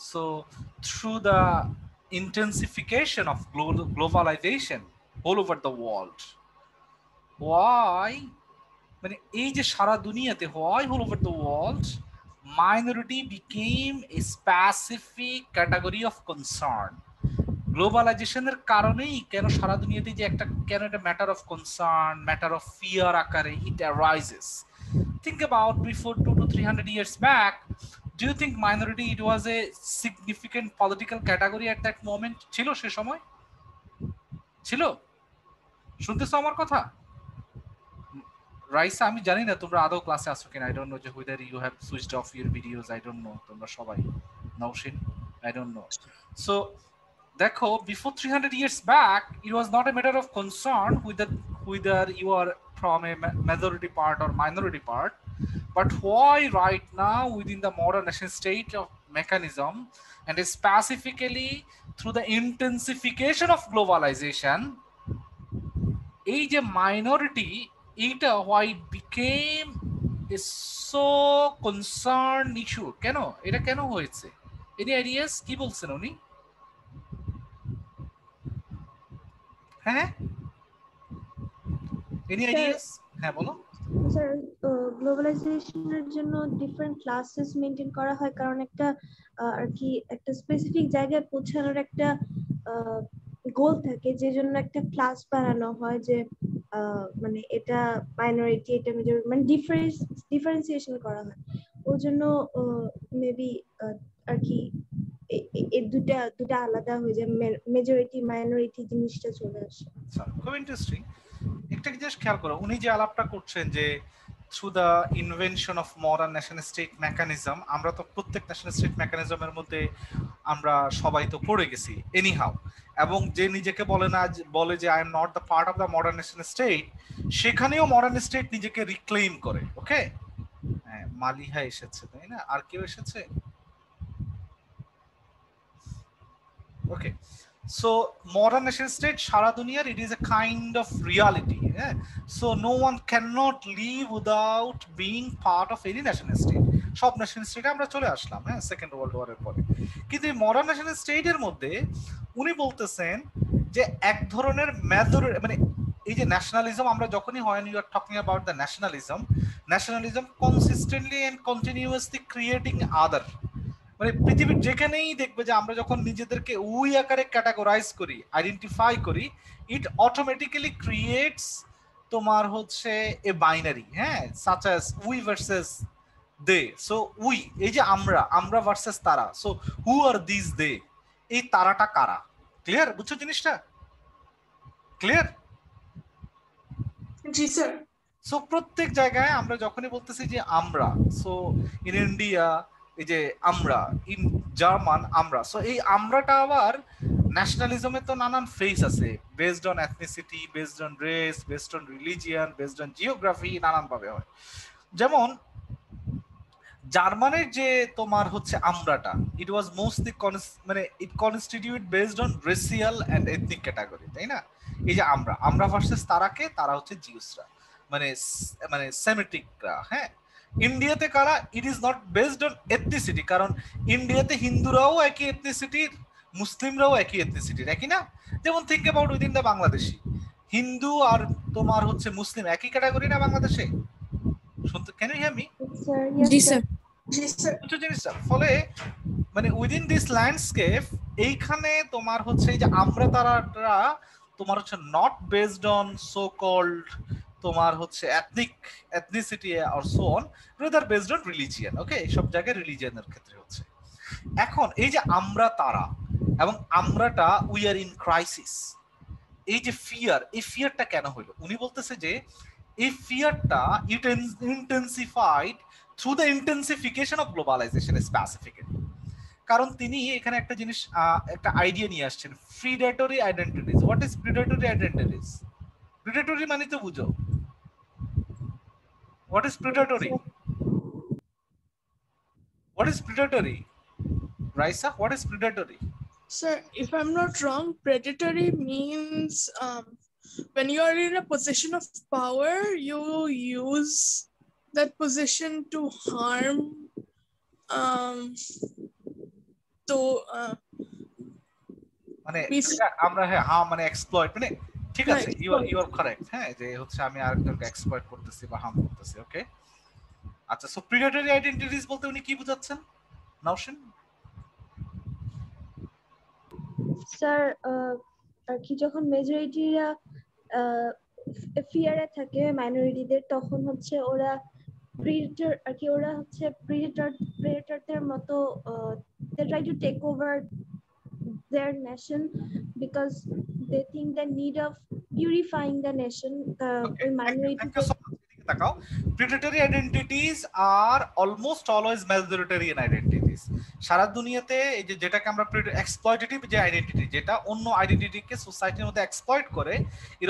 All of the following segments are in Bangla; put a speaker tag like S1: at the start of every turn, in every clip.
S1: So through the intensification of globalization all over the world, why মানে এই যে সারা দুনিয়াতে why all over the world minority became a specific category of concern? গ্লোবালাইজেশনের কারণেই কেন সারা দুনিয়াতে যে একটা কেন এটা matter of concern, matter of fear আকারে ইট arises? Think about before 200 to 300 years back. Do you think minority it was a significant political category at that moment? ছিল সে সময়? ছিল? শুনতেছো আমার কথা? রাইসা, আমি জানি না তোমরা আদৌ ক্লাসে আসো কিনা। আই ডোন্ট নো যে whether you have switched off your videos. I don't know তোমরা সবাই। Naushin, I don't know. So দেখো, before 300 years back it was not a matter of concern whether you are from a majority part or minority part, but why right now within the modern nation state of mechanism, and specifically through the intensification of globalization, এই যে মাইনরিটি এইটা why it became a so concerned issue? কেন এটা কেন হয়েছে? Any ideas? কি বলছেন উনি? হ্যাঁ, এনি আইডিয়াস? হ্যাঁ বলো।
S2: স্যার, গ্লোবালাইজেশনের জন্য ডিফারেন্ট ক্লাসেস মেনটেন করা হয়, কারণ একটা আর কি একটা স্পেসিফিক জায়গায় পৌঁছানোর একটা গোল থাকে, যে জন্য একটা ক্লাস বানানো হয়, যে মানে এটা মাইনরিটি, এটা মেজরিটি, মানে ডিফারেন্সিয়েশন করা হয়। ওর জন্য মেবি আর কি এই দুটা আলাদা হয়ে যায়, মেজরিটি মাইনরিটি জিনিসটা চলে আসে।
S1: খুব ইন্টারেস্টিং। একটা জিনিস খেয়াল করো, উনি যে আলাপটা করছেন যে through the invention of modern national state mechanism, আমরা তো প্রত্যেক ন্যাশনাল স্টেট মেকানিজমের মধ্যে আমরা সবাই তো পড়ে গেছি এনিহাউ, এবং যে নিজেকে বলে যে I am not the part of the modern national state, সেখানেও মডার্ন স্টেট নিজেকে রিক্লেইম করে। ওকে, হ্যাঁ, মালিহা এসেছে তাই না? আর কেউ এসেছে? ওকে, so modern nation state সারা দুনিয়ার it is a kind of reality, yeah? So no one cannot live without being part of any national state. সব ন্যাশনাল স্টেটে আমরা চলে আসলাম, হ্যাঁ, সেকেন্ড ওয়ার্ল্ড ওয়ারের পরে। কিন্তু এই মডার্ন ন্যাশনাল স্টেটের মধ্যে উনি বলতেছেন যে এক ধরনের মানে এই যে ন্যাশনালিজম, আমরা যখনই হয় you are talking about the nationalism consistently and continuously creating other, মানে পৃথিবীর যেখানেই দেখবে যে আমরা যখন নিজেদেরকে উই আকারে ক্যাটাগরাইজ করি, আইডেন্টিফাই করি, ইট অটোমেটিক্যালি ক্রিয়েটস তোমার হচ্ছে এ বাইনারি, হ্যাঁ, such as we versus they. So we, এই যে আমরা ভার্সেস তারা, so who R this they, এই তারাটা কারা? ক্লিয়ার? বুঝছো জিনিসটা? ক্লিয়ার?
S3: জি স্যার।
S1: সো প্রত্যেক জায়গায় আমরা যখনই বলতেছি যে আমরা, সো ইন ইন্ডিয়া এই যে আমরা, ইন জার্মান আমরা, সো এই আমরাটা আবার ন্যাশনালিজমে তো নানান ফেস আছে, based on ethnicity, based on race, based on religion, based on geography, নানান ভাবে হয়। যেমন জার্মানের যে তোমার হচ্ছে আমরাটা, ইট ওয়াজ মোস্টলি মানে it constitute based on racial and ethnic category, তাই না? এই যে আমরা ভার্সেস তারাকে, তারা হচ্ছে জিউসরা, মানে সেমিটিকরা, হ্যাঁ। ইন্ডিয়াতে কারা? It is not based on ethnicity, কারণ ইন্ডিয়াতে হিন্দুরাও একই এথনিসিটির, মুসলিমরাও একই এথনিসিটির, একই না? যেমন think about within the Bangladeshi, Hindu আর তোমার হচ্ছে মুসলিম একই ক্যাটাগরি না বাংলাদেশে? শুনতে, ক্যান ইউ হিয়ার মি?
S2: জি স্যার।
S1: জিনিসটা ফলে মানে উইদিন দিস ল্যান্ডস্কেপ, এইখানে তোমার হচ্ছে এই যে আমরা তারা তোমার হচ্ছে not based on so called তোমার হচ্ছে ethnicity or so on, rather based on religion. Okay, সব জায়গায় রিলিজিয়ানের ক্ষেত্রে হচ্ছে। এখন এই যে আমরা তারা এবং আমরাটা উই আর ইন ক্রাইসিস, এই যে ফিয়ার, এই ফিয়ারটা কেন হইলো? উনি বলতেছে যে এই ফিয়ারটা intensified through the intensification of globalization specifically. কারণ তিনি এখানে একটা জিনিস, একটা আইডিয়া নিয়ে আসছেন, predatory identities. What is predatory identities? Predatory মানে তো বুঝো, what is predatory? What is predatory? Raisa, what is predatory?
S3: Sir, if I'm not wrong, predatory means when you are in a position of power, you use that position to harm to
S1: মানে
S3: be
S1: এটা আমরা মানে এক্সপ্লয়েট মানে ঠিক
S3: হ্যাঁ,
S1: আছে, ইউ আর কারেক্ট। হ্যাঁ, যে হচ্ছে আমি আরেকজনকে এক্সপ্লয়েট করতেছি বা হার্ম করতেছি। ওকে, আচ্ছা, সো প্রিডেটরি আইডেন্টিটিস বলতে উনি কি বোঝাচ্ছেন নওশিন?
S2: স্যার আর কি যখন মেজরিটিরা ফিয়ারে থাকে মাইনরিটিদের, তখন হচ্ছে ওরা প্রিডেটর আর কি, ওরা হচ্ছে প্রেডেটরদের মতো they try to take over their nation because they think the need of purifying the nation.
S1: Okay,
S2: ওই
S1: thank you
S2: মাইনরিটিদের
S1: so much. এদিকে তাকাও। Predatory identities are almost always majoritarian identities. সারা দুনিয়াতে এই যে যেটাকে আমরা এক্সপ্লয়টেটিভ যে আইডেন্টিটি, যেটা অন্য আইডেন্টিটিকে সোসাইটির মধ্যে এক্সপ্লয়েট করে, it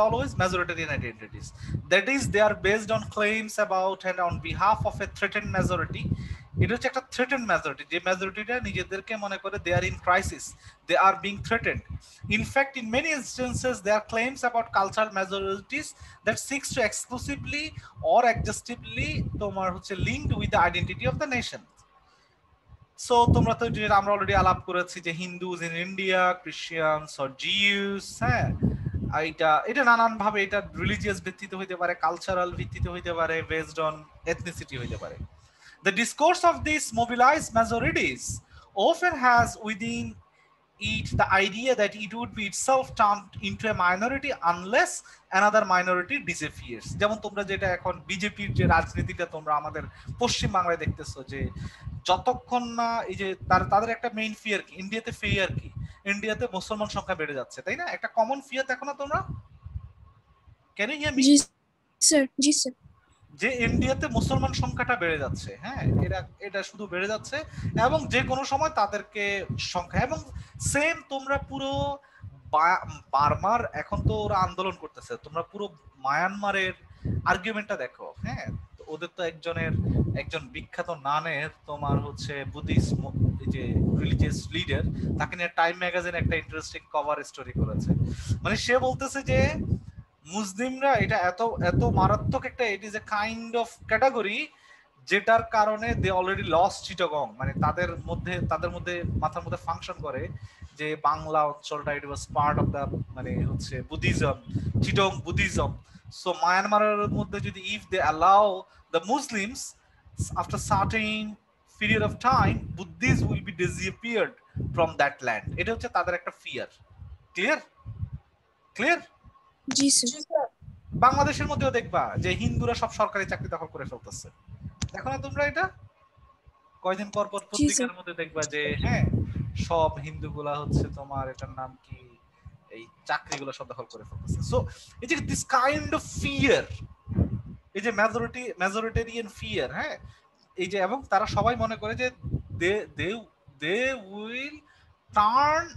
S1: always majoritarian identities. That is, they are based on claims about and on behalf of a threatened majority. এটা হচ্ছে একটা threatened majority, যে মেজরিটিটা নিজেদেরকে মনে করে they are in crisis, they are being threatened. In fact, in many instances, there are claims about cultural majorities that seeks to exclusively or adjustively তোমার হচ্ছে linked with the identity of the nation. So তোমরা তো যে আমরা অলরেডি আলাপ করেছি যে Hindus in India, Christians or Jews, হ্যাঁ, এটা নানান ভাবে এটা রিলিজিয়াস ভিত্তিতে হইতে পারে, কালচারাল ভিত্তিতে হইতে পারে, বেসড অন এথনিসিটি হইতে পারে। The discourse of these mobilized majorities often has within it the idea that it would be itself turned into a minority unless another minority disappears. যেমন তোমরা যেটা এখন বিজেপির যে রাজনীতিটা তোমরা আমাদের পশ্চিম বাংলায় দেখতেছো, যে যতক্ষণ না এই যে তাদের একটা মেইন ফিয়ার কি, ইন্ডিয়াতে ফিয়ার কি, ইন্ডিয়াতে মুসলমান সংখ্যা বেড়ে যাচ্ছে, তাই না? একটা কমন ফিয়ার দেখো না তোমরা? Can you hear me?
S3: জি স্যার, জি স্যার।
S1: যে ইন্ডিয়াতে মুসলমান সংখ্যাটা বেড়ে যাচ্ছে, হ্যাঁ, এটা শুধু বেড়ে যাচ্ছে এবং যে কোনো সময় তাদেরকে সংখ্যা, এবং সেম তোমরা পুরো বার্মার, এখন তো ওরা আন্দোলন করতেছে, তোমরা পুরো মায়ানমারের আর্গুমেন্টটা দেখো, হ্যাঁ, ওদের তো একজন বিখ্যাত নানের তোমার হচ্ছে বুদ্ধিস্ট যে রিলিজিয়াস লিডার, তাকে নিয়ে টাইম ম্যাগাজিন একটা ইন্টারেস্টিং কভার স্টোরি করেছে। মানে সে বলতেছে যে মুসলিমরা এটা এত মারাত্মক একটা, it is a kind of category যেটার কারণে দে অলরেডি লস্ট চিটাগং, মানে তাদের মধ্যে মাথার মধ্যে ফাংশন করে যে বাংলা অঞ্চলটা it was part of the মানে হচ্ছে বুদ্ধিজম, চিটং বুদ্ধিজম। সো মায়ানমারের মধ্যে যদি if they allow the Muslims after certain period of time, Buddhist will be disappeared from that land. এটা হচ্ছে তাদের একটা ফিয়ার। ক্লিয়ার?
S3: জি স্যার।
S1: বাংলাদেশের মধ্যেও দেখবা যে হিন্দুরা সব সরকারি চাকরি দখল করে ফেলতেছে, দেখো না তোমরা? এটা কয়দিন পর পত্রিকার মধ্যে দেখবা যে হ্যাঁ, সব হিন্দুগুলা হচ্ছে তোমার এটার নাম কি, এই চাকরিগুলো সব দখল করে ফেলতেছে। সো এই যে দিস কাইন্ড অফ ফিয়ার, এই যে মেজরিটেরিয়ান ফিয়ার, হ্যাঁ, এই যে, এবং তারা সবাই মনে করে যে they will turn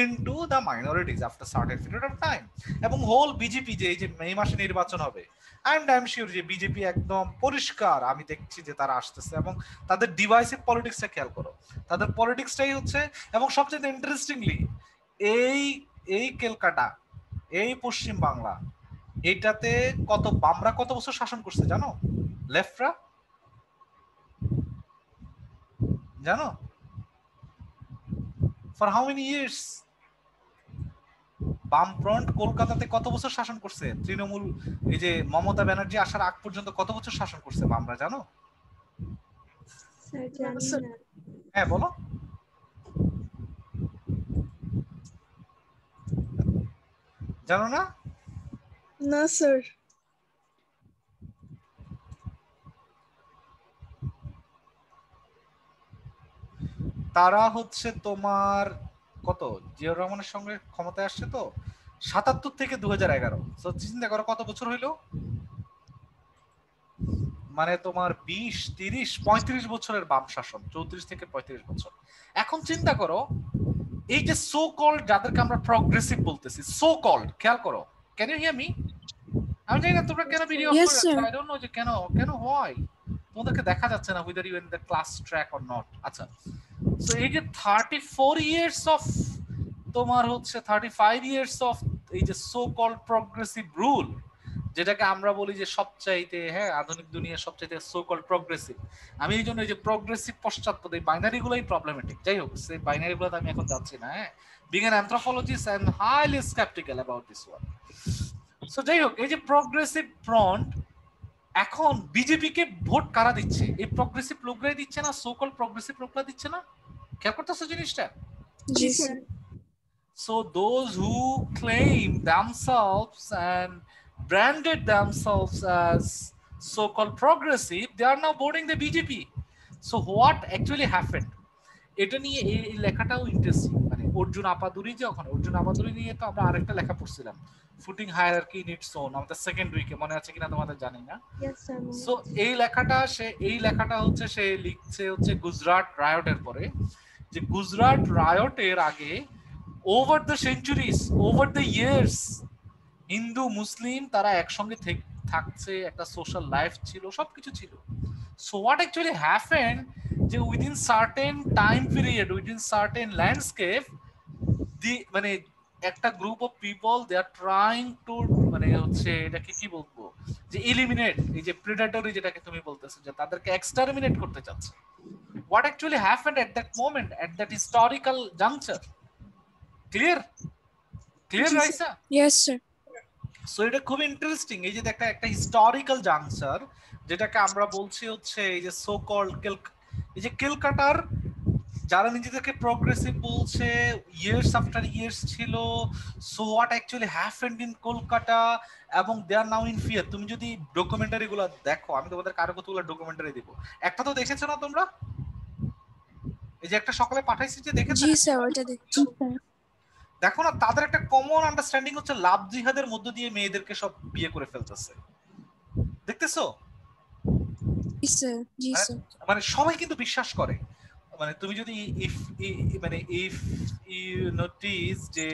S1: into the minorities after certain period of time. এবং হোল বিজেপি যে এই যে মে মাসে নির্বাচন হবে, আই এম শিওর যে বিজেপি একদম পরিষ্কার, আমি দেখছি যে তারা আসতেছে, এবং তাদের ডিভাইসিভ পলিটিক্সটা খেয়াল করো, তাদের পলিটিক্সটাই হচ্ছে, এবং সবচেয়ে ইন্টারেস্টিংলি এই কেলকাটা, এই পশ্চিম বাংলা, এইটাতে বামরা কত বছর শাসন করছে জানো? লেফটরা জানো? For how many years? বামফ্রন্ট কলকাতাতে কত বছর শাসন করছে? তৃণমূল এই যে মমতা ব্যানার্জি আসার আগ পর্যন্ত কত বছর শাসন করছে বামরা জানো?
S2: স্যার জানি না।
S1: হ্যাঁ বলো। জানো না?
S3: না স্যার।
S1: তারা হচ্ছে তোমার কত, জিয়াউর রহমানের সঙ্গে ক্ষমতায় আসছে তো ৭৭ থেকে ২০১১, চিন্তা করো কত বছর হইলো, মানে তোমার ২০, ৩০, ৩৫ বছরের বাম শাসন, ৩৪ থেকে ৩৫ বছর। এখন চিন্তা করো এই যে সো কল্ড, যাদেরকে আমরা প্রগ্রেসিভ বলতেছি, সো কল্ড, খেয়াল করো, ক্যান ইউ হিয়ার মি? আমি জানি না তোমরা কেন video
S3: Yes, sir.
S1: I don't know যে কেন হয় তোমাদেরকে দেখা যাচ্ছে না, whether you in the class track or not. আচ্ছা, সো এই যে 34 ইয়ার্স অফ তোমার হচ্ছে 35 ইয়ার্স অফ এই যে সো কল্ড প্রগ্রেসিভ রুল, যেটাকে আমরা বলি যে সবচাইতে আধুনিক দুনিয়ার সবচাইতে সো কল্ড প্রগ্রেসিভ। আমি এই জন্য এই যে প্রগ্রেসিভ পশ্চাৎপদ এই বাইনারি গুলোই প্রবলেমেটিক। যাই হোক, সেই বাইনারি গুলোতে আমি এখন যাচ্ছি না। Being an anthropologist I am highly sceptical about this one. So যাই হোক, এই যে প্রগ্রেসিভ ফ্রন্ট, এখন বিজেপি কে ভোট কারা দিচ্ছে? এই প্রগ্রেসিভ লোকরাই দিচ্ছে না? সো কল্ড প্রগ্রেসিভ লোকরা দিচ্ছে না? খেয়াল করতেছো জিনিসটা?
S3: জি sir.
S1: So those who claim themselves and branded themselves as so-called progressive, they are now voting the BJP. So what actually happened? এটা নিয়ে এই লেখাটাও ইন্টারেস্টিং। মানে অর্জুন আপাদুরি, যখন অর্জুন আপাদুরি নিয়ে তো আমরা আরেকটা লেখা পড়ছিলাম, footing hierarchy in its own, আমাদের সেকেন্ড উইকে, মনে আছে কিনা তোমাদের জানি না। সো এই লেখাটা হচ্ছে সে লিখছে হচ্ছে গুজরাট রায়টের পরে, যে গুজরাট রায়টের আগে over the centuries, over the years, Hindu Muslim তারা একসঙ্গে থাকছে, একটা সোশ্যাল লাইফ ছিল, সবকিছু ছিল। সো হোয়াট অ্যাকচুয়ালি হ্যাপেন্ড, যে within certain time period, within certain landscape, the মানে একটা group of people they are trying to, মানে হচ্ছে এটাকে কি বলবো, যে এলিমিনেট, এই যে প্রেডেটরি যেটাকে তুমি বলতেছো, যে তাদেরকে এক্সটারমিনেট করতে চাচ্ছে। What actually happened at that moment, at that historical juncture? Clear Raisa?
S3: Yes sir.
S1: So এটা খুব ইন্টারেস্টিং, এই যে একটা হিস্টোরিক্যাল জাংচার, যেটাকে আমরা বলছি হচ্ছে এই যে সো কল্ড এই যে কেলকাটার যারা নিজেদেরকে প্রগ্রেসিভ বলছে, ইয়ার্স আফটার ইয়ার্স ছিল। So what actually happened in Kolkata, এবং দে আর নাও ইন ফিয়ার। তুমি যদি ডকুমেন্টারি গুলো দেখো, আমি তোমাদের কারো কতগুলো ডকুমেন্টারি দিব, একটা তো দেখেছো না তোমরা? এই যে একটা সকালে পাঠাইছি, যে দেখেছো?
S3: জি স্যার, ওটা দেখছি।
S1: দেখো না, তাদের একটা কমন আন্ডারস্ট্যান্ডিং হচ্ছে লাভ জিহাদের মধ্য দিয়ে মেয়েদেরকে সব বিয়ে করে ফেলতেছে, দেখতেছো?
S3: জি স্যার, জি স্যার।
S1: মানে সবাই কিন্তু বিশ্বাস করে। মানে তুমি যদি ইফ ইউ নোটিস যে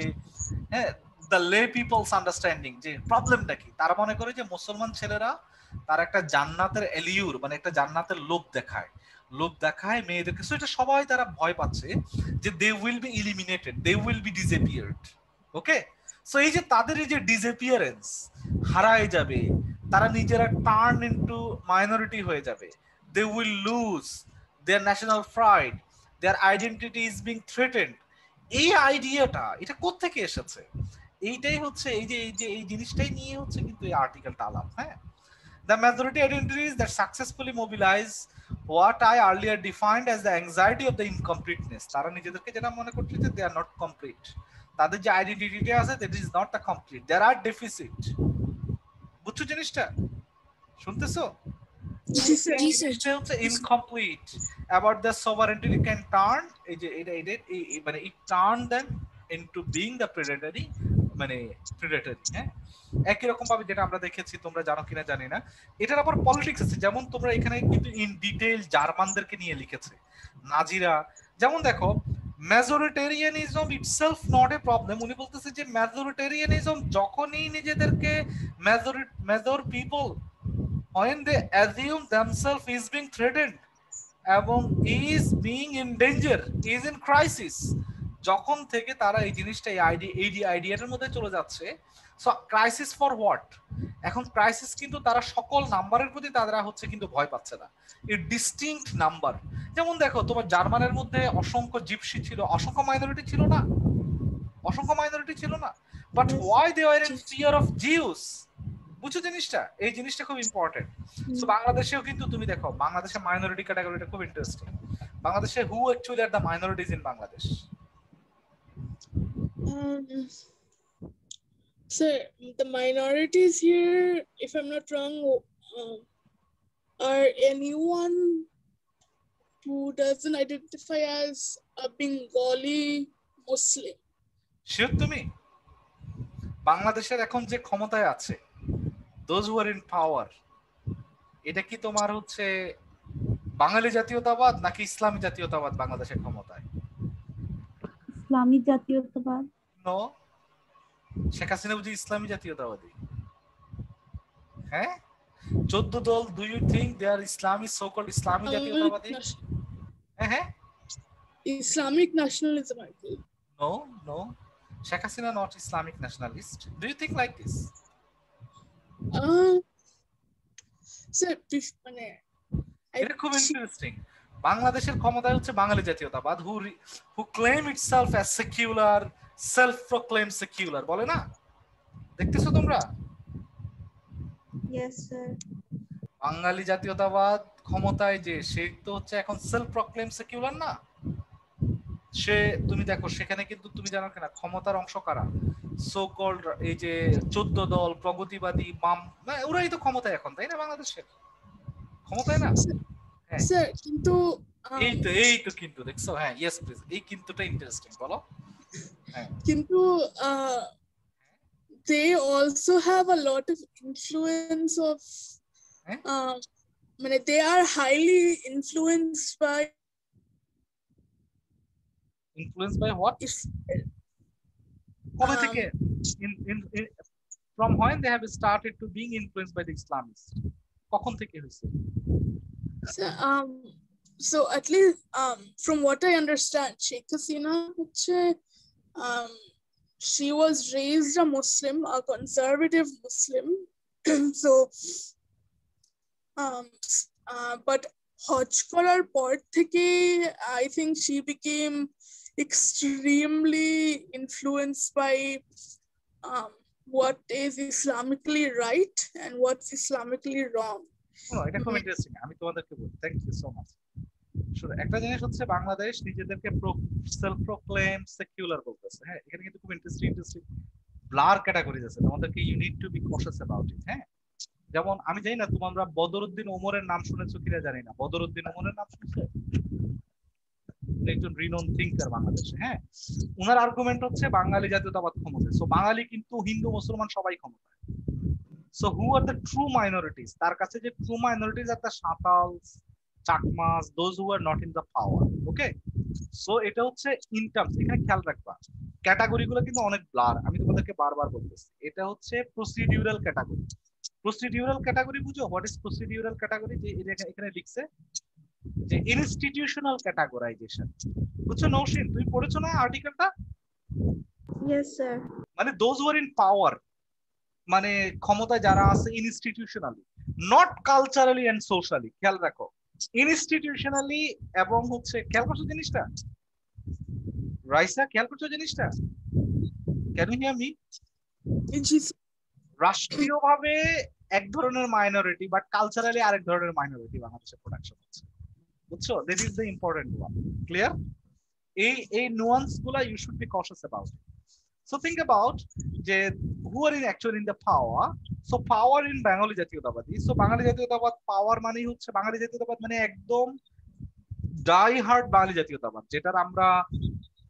S1: দ্য লে পিপলস আন্ডারস্ট্যান্ডিং, যে প্রবলেমটা কি, তারা মনে করে যে মুসলমান ছেলেরা তার একটা জান্নাতের এলিউর, মানে একটা জান্নাতের লোভ দেখায় মেয়েদেরকে। সো এটা সবাই তারা ভয় পাচ্ছে যে they will be eliminated, they will be disappeared. Okay, so এই যে তাদের এই যে ডিসঅ্যাপিয়ারেন্স, হারায় যাবে, তারা নিজেরা টার্ন ইনটু মাইনরিটি হয়ে যাবে, they will lose their national pride, their identity is being threatened. এই আইডিয়াটা এটা কোত্থেকে এসেছে? এইটাই হচ্ছে এই জিনিসটাই নিয়ে হচ্ছে কিন্তু এই আর্টিকেলটা আলাপ। The majority identities that successfully mobilize what I earlier defined as the anxiety of the incompleteness. তারা নিজেদেরকে যেটা মনে করছে যে they are not complete, তাদের যে আইডেন্টিটি আছে that is not the complete, there are deficit। বুঝছো জিনিসটা? শুনতেছো?
S3: জি স্যার, জি স্যার।
S1: জিনিসটা হচ্ছে incomplete about the sovereignty can turn, এই যে এটা মানে it turn them into being the predatory, মানে predatory। একই রকম ভাবে যেটা আমরা দেখেছি, তোমরা জানো কিনা জানি না, এটার আবার পলিটিক্স আছে। যেমন তোমরা এখানে কিন্তু ইন ডিটেইল জার্মানদেরকে নিয়ে লিখেছে, নাজিরা। যেমন দেখো, মেজরিটেরিয়ানিজম ইটসেলফ নট এ প্রবলেম। উনি বলতেছে যে মেজরিটেরিয়ানিজম যখনই নিজেদেরকে major people when they assume themselves is being threatened এবং is being in danger, is in crisis, যখন থেকে তারা এই জিনিসটা এই আইডিয়াটার মধ্যে চলে যাচ্ছে। So crisis for what? এখন ক্রাইসিস কিন্তু তারা সকল নাম্বারের প্রতি তারা হচ্ছে কিন্তু ভয় পাচ্ছে না, এই ডিস্টিংক্ট নাম্বার। যেমন দেখো, তোমার জার্মানের মধ্যে অসংখ্য জিপসি ছিল, অসংখ্য মাইনরিটি ছিল না, but why they are in fear of Jews. বুঝছো জিনিসটা? এই জিনিসটা খুব ইম্পর্টেন্ট। সো বাংলাদেশেও কিন্তু তুমি দেখো, বাংলাদেশে মাইনরিটি ক্যাটাগরিটা খুব ইন্টারেস্টিং। বাংলাদেশে who actually are the minorities in Bangladesh?
S3: Sir, the minorities here, if I'm not wrong, are anyone who doesn't identify as a Bengali Muslim.
S1: Sure তুমি? বাংলাদেশের এখন যে ক্ষমতায় আছে, those who are in power, এটা কি তোমার হচ্ছে বাঙালি জাতীয়তাবাদ নাকি ইসলামী জাতীয়তাবাদ বাংলাদেশের ক্ষমতায়?
S2: ইসলামী জাতীয়তাবাদ।
S1: নো, শেখ হাসিনা বুঝি ইসলামী জাতীয়তাবাদী? 14 দল, do you think they are Islamic, so-called ইসলামী জাতীয়তাবাদী?
S3: Islamic nationalism, I think.
S1: No, Sheikh Hasina not Islamic nationalist. Do you think like this?
S3: Sir মানে
S1: এটা খুব ইন্টারেস্টিং। বাংলাদেশের ক্ষমতায় হচ্ছে বাঙালি জাতীয়তাবাদ, who claim itself as secular, self proclaim secular, বলে না? দেখতেছো তোমরা?
S2: Yes sir.
S1: বাঙালি জাতীয়তাবাদ ক্ষমতায় যে, সে তো হচ্ছে এখন সেলফ প্রক্লেম সেকুলার না? সে, তুমি দেখো সেখানে কিন্তু তুমি জানো কিনা ক্ষমতার অংশ কারা? সো কল্ড এই যে 14 দল, প্রগতিবাদী, বাম, ওরাই তো ক্ষমতায় এখন, তাই না? বাংলাদেশের ক্ষমতায় না? হ্যাঁ,
S3: স্যার কিন্তু
S1: এই তো কিন্তু দেখছো। হ্যাঁ, ইয়েস প্লিজ, এই কিন্তুটা ইন্টারেস্টিং, বলো। হ্যাঁ,
S3: কিন্তু they also have a lot of influence of
S1: হ্যাঁ,
S3: মানে they are highly influenced by
S1: influence by what? কবে থেকে? from when they have started to being influenced by the Islamists? কখন থেকে হয়েছে?
S3: so at least from what I understand, Sheikh Hasina, she was raised a Muslim, a conservative Muslim. So but Hajj করার পর থেকে I think she became extremely influenced by what is Islamically right and what's Islamically wrong.
S1: এটা খুব ইন্টারেস্টিং, আমি তোমাদেরকে বলি। Thank you so much. একটা জিনিস হচ্ছে, বাংলাদেশ নিজেদেরকে সেলফ প্রক্লেম সেকুলার বলতেছে। হ্যাঁ, এখানে কিন্তু খুব ইন্টারেস্টিং ব্লার ক্যাটাগরিজ আছে, তোমাদেরকে you need to be conscious about it. হ্যাঁ, যেমন আমি জানি না তোমরা বদরুদ্দিন ওমরের নাম শুনেছো কিনা জানি না। বদরুদ্দিন ওমরের নাম শুনেছো? একজন রিনোন থিঙ্কার বাংলাদেশে। হ্যাঁ, ওনার আর্গুমেন্ট হচ্ছে বাঙালি জাতীয়তাবাদ ক্ষমতায়। সো বাঙালি কিন্তু হিন্দু মুসলমান সবাই ক্ষমতায়। So who are the true minorities? তার কাছে যে true minorities are the Santhals, Chakmas, those who are not in the power. Okay, so এটা হচ্ছে ইন টার্মস, এখানে খেয়াল রাখবা ক্যাটাগরি গুলো কিন্তু অনেক ব্লার। আমি তোমাদেরকে বারবার বলতেছি, এটা হচ্ছে প্রসিডিউরাল ক্যাটাগরি। প্রসিডিউরাল ক্যাটাগরি বুঝো? What is procedural category? যে এখানে লিখছে যে ইনস্টিটিউশনাল ক্যাটাগরাইজেশন। বুঝছো নৌশিন? তুমি পড়েছো না আর্টিকেলটা?
S2: Yes sir.
S1: মানে those who are in power, মানে ক্ষমতায় যারা আছে institutionally, not culturally and socially. খেয়াল রাখো, ইনস্টিটিউশনালি এবং হচ্ছে, খেয়াল করছো জিনিসটা? রাইসা, খেয়াল করছো জিনিসটা? Can you hear me? রাষ্ট্রীয়ভাবে এক ধরনের মাইনরিটি, বাট কালচারালি আরেক ধরনের মাইনরিটি বাংলাদেশের প্রোডাকশন হচ্ছে। বুঝছো? This is the important one. Clear? এই নুয়ান্স গুলা you should be conscious about. So think about যে who are in actually in the power. So power in বাঙালি জাতীয়তাবাদী। সো বাঙালি জাতীয়তাবাদ পাওয়ার মানেই হচ্ছে, বাঙালি জাতীয়তাবাদ মানে একদম ডাই হার্ড বাঙালি জাতীয়তাবাদ, যেটার আমরা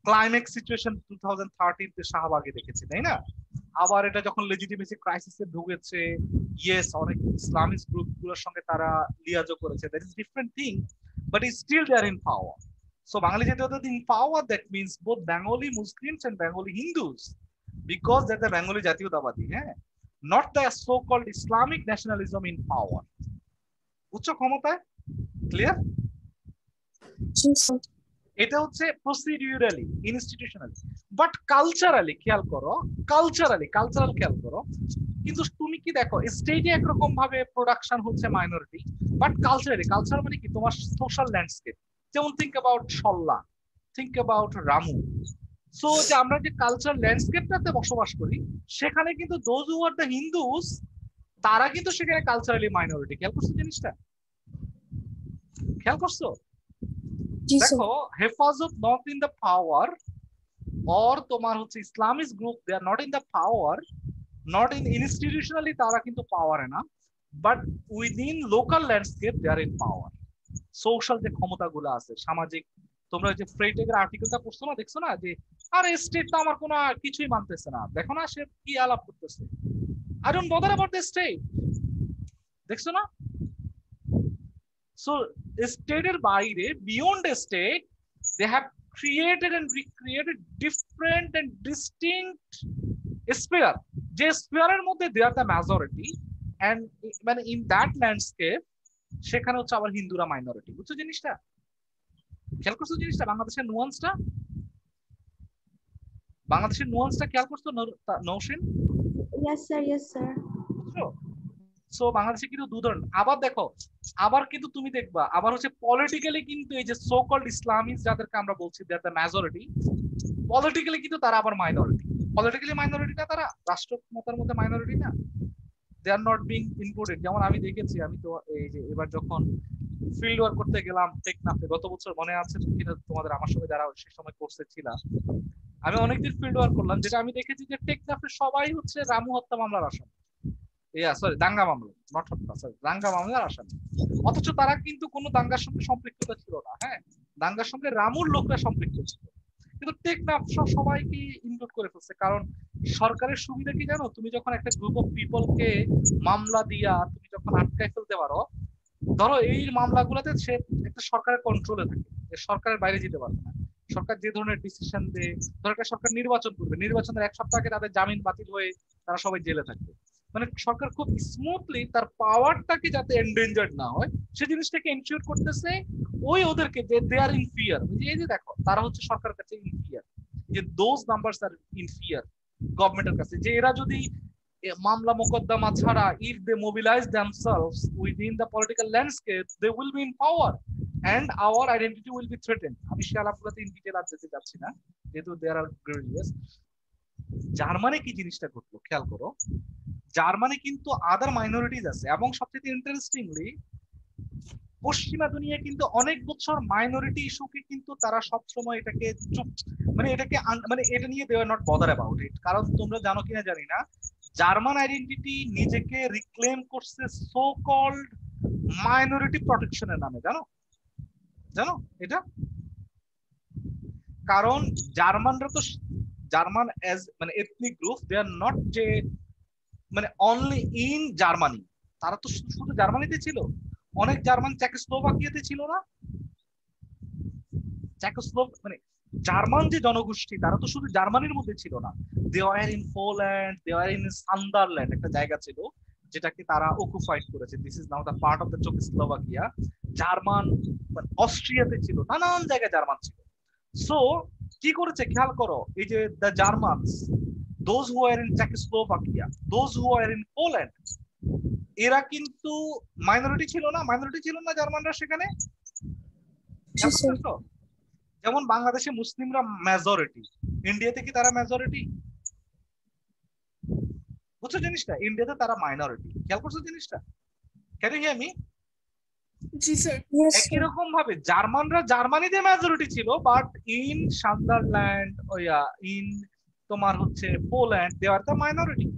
S1: ক্লাইম্যাক্স সিচুয়েশন 2013 তে শাহবাগে দেখেছি, তাই না? আবার এটা যখন লেজিটিমেসি ক্রাইসিসে ঢুকেছে, ইয়েস, অনেক ইসলামিক গ্রুপ গুলোর সঙ্গে তারা লিয়াজো করেছে, that is different thing, but is still they are in power. So Bengali Jatiotad in power, that means both Bengali Muslims and Bengali Hindus, because they're the Bengali Jatiotavadi, not the so-called Islamic nationalism in power. উচ্চ ক্ষমতায়। ক্লিয়ার? এটা হচ্ছে প্রসিডিউরালি, ইনস্টিটিউশনালি। বাট কালচারালি খেয়াল করো, কালচারাল খেয়াল করো, কিন্তু তুমি কি দেখো স্টেটে একরকম ভাবে প্রোডাকশন হচ্ছে মাইনরিটি, বাট কালচারাল মানে কি? তোমার সোশ্যাল ল্যান্ডস্কেপ, যেমন think about সল্লা, think about Ramu. So যে আমরা যে কালচার ল্যান্ডস্কেপটাতে বসবাস করি, সেখানে কিন্তু those who are the Hindus, তারা কিন্তু সেখানে কালচারালি মাইনরিটি। খেয়াল করছো জিনিসটা? খেয়াল করছো? দেখো, Hefazat not in the power, or তোমার হচ্ছে Islamic group, they are not in the power, not in institutionally, তারা কিন্তু পাওয়ারে না, but within local landscape they are in power. Social যে ক্ষমতাগুলো আছে, সামাজিক, তোমরা যে ফ্রেইটেগের আর্টিকেলটা পড়ছো না, দেখছো না যে আরে স্টেট তো আমার কোনো কিছুই মানতেছে না, দেখো না সে কি আলাপ করতেছে, I don't bother about the state, দেখছো না? সো স্টেটের বাইরে, beyond a state, they have created and recreated different and distinct sphere, যে স্পেয়ারের মধ্যে they are the majority, and মানে in that landscape সেখানে হচ্ছে আবার হিন্দুরা মাইনরিটি। বুঝছো জিনিসটা? খেয়াল করছো জিনিসটা? বাংলাদেশের নুয়ান্সটা, খেয়াল করছো Naushin?
S2: Yes sir, yes sir.
S1: বুঝছো? সো বাংলাদেশে কিন্তু দু ধরনের। আবার দেখো, আবার কিন্তু তুমি দেখবা আবার হচ্ছে পলিটিক্যালি কিন্তু এই যে সো কল্ড ইসলামিস্ট যাদেরকে আমরা বলছি দে আর দ্য মেজরিটি, পলিটিক্যালি কিন্তু তারা আবার মাইনরিটি। পলিটিক্যালি মাইনরিটি না, তারা রাষ্ট্র ক্ষমতার মধ্যে মাইনরিটি না, they are not being included. যেমন আমি দেখেছি, আমি তো এই যে এবার যখন ফিল্ড ওয়ার্ক করতে গেলাম টেকনাফে, গত বছর মনে আছে কিনা তোমাদের, আমার সঙ্গে যারা সে সময় কোর্সে ছিল, আমি অনেকদিন ফিল্ড ওয়ার্ক করলাম, যেটা আমি দেখেছি যে টেকনাফে সবাই হচ্ছে রামু হত্যা মামলার আসামি, সরি দাঙ্গা মামলা, নট হত্যা, সরি দাঙ্গা মামলার আসামি। অথচ তারা কিন্তু কোনো দাঙ্গার সঙ্গে সম্পৃক্ততা ছিল না। হ্যাঁ, দাঙ্গার সঙ্গে রামুর লোকরা সম্পৃক্ত ছিল, কিন্তু টেকনাফ সবাইকে ইনক্লুড করে ফেলছে। কারণ সরকারের সুবিধা কি জানো, তুমি যখন একটা গ্রুপ অফ পিপলকে মামলা দিয়া তুমি যখন আটকায় ফেলতে পারো, ধরো এই মামলাগুলোতে সে একটা সরকারের কন্ট্রোলে থাকে, সরকারের বাইরে যেতে পারবে না। সরকার যে ধরনের ডিসিশন দেয়, ধরো সরকার নির্বাচন করবে, নির্বাচনের এক সপ্তাহ আগে তাদের জামিন বাতিল হয়ে তারা সবাই জেলে থাকবে। মানে সরকার খুব স্মুথলি তার পাওয়ারটাকে যাতে এন্ডেঞ্জার্ড না হয় সে জিনিসটাকে এনশিওর করতেছে। ওই ওদেরকে যে দে আর ইন ফিয়ার, এই যে দেখো তারা হচ্ছে সরকারের কাছে ইন ফিয়ার, যে those numbers are in fear গভর্নমেন্টের কাছে, যে এরা যদি মামলা মোকদ্দমা ছাড়া if they mobilize themselves within the political landscape they will be in power and our identity will be threatened. আমি সে আলাপগুলোতে ইন ডিটেইল আর যেতে যাচ্ছি না, যেহেতু there are guerrillas। জার্মানি কি জিনিসটা ঘটলো খেয়াল করো, জার্মানি কিন্তু আদার মাইনরিটিজ আছে, এবং সবচেয়ে ইন্টারেস্টিংলি পশ্চিমা দুনিয়া কিন্তু অনেক বছর মাইনরিটি ইস্যুকে কিন্তু তারা সবসময় এটাকে চুপ, মানে এটাকে মানে এটা নিয়ে they are not bother about it. কারণ তোমরা জানো কিনা জানি না, জার্মান আইডেন্টিটি নিজেকে রিক্লেম করছে সো কল্ড মাইনরিটি প্রটেকশনের নামে। জানো জানো এটা? কারণ জার্মানরা তো জার্মান এজ মানে ethnic group, they are not যে মানে অনলি ইন জার্মানি, তারা তো শুধু জার্মানিতে ছিল, অনেক জার্মান চেকোস্লোভাকিয়াতে ছিল না? মানে জার্মান যে জনগোষ্ঠী তারা তো শুধু জার্মানির মধ্যে ছিল না, they are in Poland, they are in Sunderland, একটা জায়গা ছিল যেটাকে তারা অকুপাইড করেছে, this is now the part of the Czechoslovakia. জার্মান অস্ট্রিয়াতে ছিল, নানান জায়গায় জার্মান ছিল। সো কি করেছে খেয়াল করো, এই যে the Germans, those who are in Czechoslovakia, those who are in Poland, এরা কিন্তু মাইনরিটি ছিল না? মাইনরিটি ছিল না জার্মানরা সেখানে? যেমন বাংলাদেশে মুসলিমরা মেজরিটি, ইন্ডিয়াতে কি তারা মেজরিটি? বুঝছো জিনিসটা? ইন্ডিয়াতে তারা মাইনরিটি। খেয়াল করছো জিনিসটা? Can you hear me?
S3: জি স্যার।
S1: একই রকম ভাবে জার্মানরা জার্মানিতে মেজরিটি ছিল, বাট ইন সান্ডারল্যান্ড ইন তোমার হচ্ছে Poland they are the minority,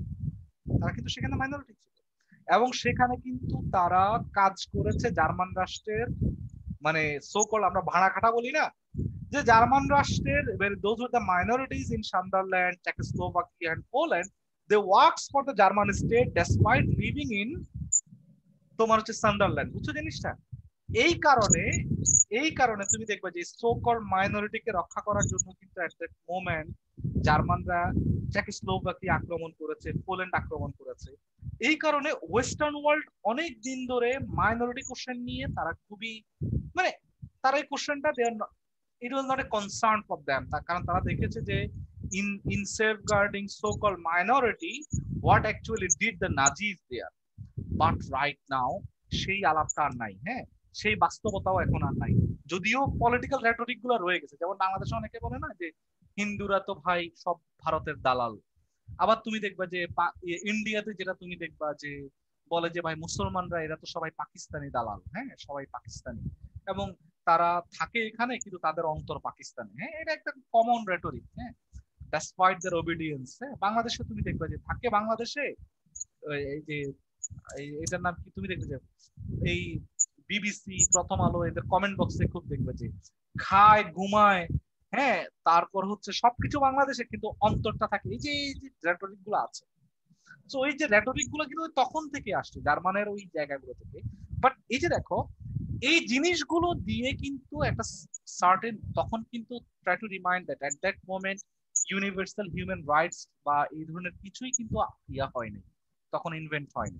S1: তারা কিন্তু সেখানে মাইনরিটি ছিল। এবং সেখানে কিন্তু তারা কাজ করেছে জার্মান রাষ্ট্রের, মানে সো কল আমরা ভাড়া খাটা বলি না, যে জার্মান রাষ্ট্রের those were the minorities in Sunderland, Czechoslovakia and Poland, they works for the German state despite living in তোমার হচ্ছে সান্ডারল্যান্ড। বুঝছো জিনিসটা? এই কারণে তুমি দেখবে যে সো কল মাইনরিটিকে রক্ষা করার জন্য কিন্তু এট দ্যাট মোমেন্ট জার্মানরা চেকোস্লোভাকিয়া আক্রমণ করেছে, পোল্যান্ড আক্রমণ করেছে। এই কারণে ওয়েস্টার্ন ওয়ার্ল্ড অনেক দিন ধরে মাইনরিটি কোশ্চেন নিয়ে তারা খুবই মানে তারা এই কোশ্চেনটা it was not a concern for them, কারণ তারা দেখেছে যে in safeguarding so called minority what actually did the Nazis there, but right now সেই আলাপটা আর নাই। হ্যাঁ, সেই বাস্তবতাও এখন আর নাই, যদিও পলিটিক্যাল রেটরিক গুলো রয়ে গেছে। যেমন বাংলাদেশে অনেকে বলে না যে হিন্দুরা তো ভাই সব ভারতের দালাল, আবার তুমি দেখবা যে ইন্ডিয়াতে যেটা তুমি দেখবা যে বলে যে ভাই মুসলমানরা এরা তো সবাই পাকিস্তানি দালাল। হ্যাঁ, সবাই পাকিস্তানি, এবং তারা থাকে এখানে কিন্তু তাদের অন্তর পাকিস্তানে। হ্যাঁ, এটা একটা কমন রেটরিক। হ্যাঁ, ডেসপাইট देयर ওবিডিয়েন্স। হ্যাঁ, বাংলাদেশে তুমি দেখবে যে থাকে বাংলাদেশে এই যে এটার নাম কি, তুমি দেখবে যে এই বিবিসি, প্রথম আলো, এদের কমেন্ট বক্সে খুব দেখবে যে খায় ঘুমায়, হ্যাঁ, তারপর হচ্ছে সবকিছু বাংলাদেশে, কিন্তু অন্তরটা থাকে এই যে রেটরিক গুলো আছে। তো এই যে রেটরিক গুলো কিন্তু তখন থেকে আসছে জার্মানের ওই জায়গাগুলো থেকে। বাট এই যে দেখো এই জিনিসগুলো দিয়ে কিন্তু একটা সার্টেন তখন কিন্তু try to remind that at that moment universal human rights বা এই ধরনের কিছুই কিন্তু ইয়া হয়নি, তখন ইনভেন্ট হয়নি।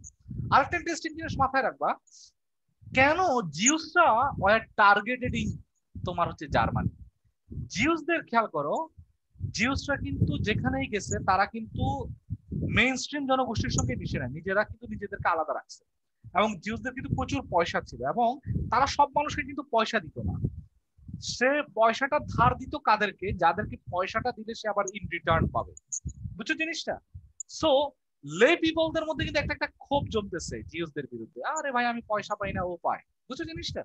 S1: আরেকটা ইন্টারেস্টিং জিনিস মাথায় রাখবা, কেন জিউসরা ওয়ার টার্গেটেড ইন তোমার হচ্ছে জার্মানি। জিউসদের খেয়াল করো, জিউসরা কিন্তু যেখানেই গেছে তারা কিন্তু
S4: মেইন স্ট্রিম জনগোষ্ঠীর সঙ্গে মিশে নেয়, নিজেরা কিন্তু নিজেদেরকে আলাদা রাখছে। এবং জিউসদের কিন্তু প্রচুর পয়সা ছিল এবং তারা সব মানুষকে কিন্তু পয়সা দিত না, সে পয়সাটা ধার দিত কাদেরকে, যাদেরকে পয়সাটা দিলে সে আবার ইন রিটার্ন পাবে। বুঝছো জিনিসটা? সো লে পিপলদের মধ্যে কিন্তু একটা একটা ক্ষোভ জমতেছে জিউসদের বিরুদ্ধে, আরে ভাই আমি পয়সা পাই না, ও পায়। বুঝছো জিনিসটা?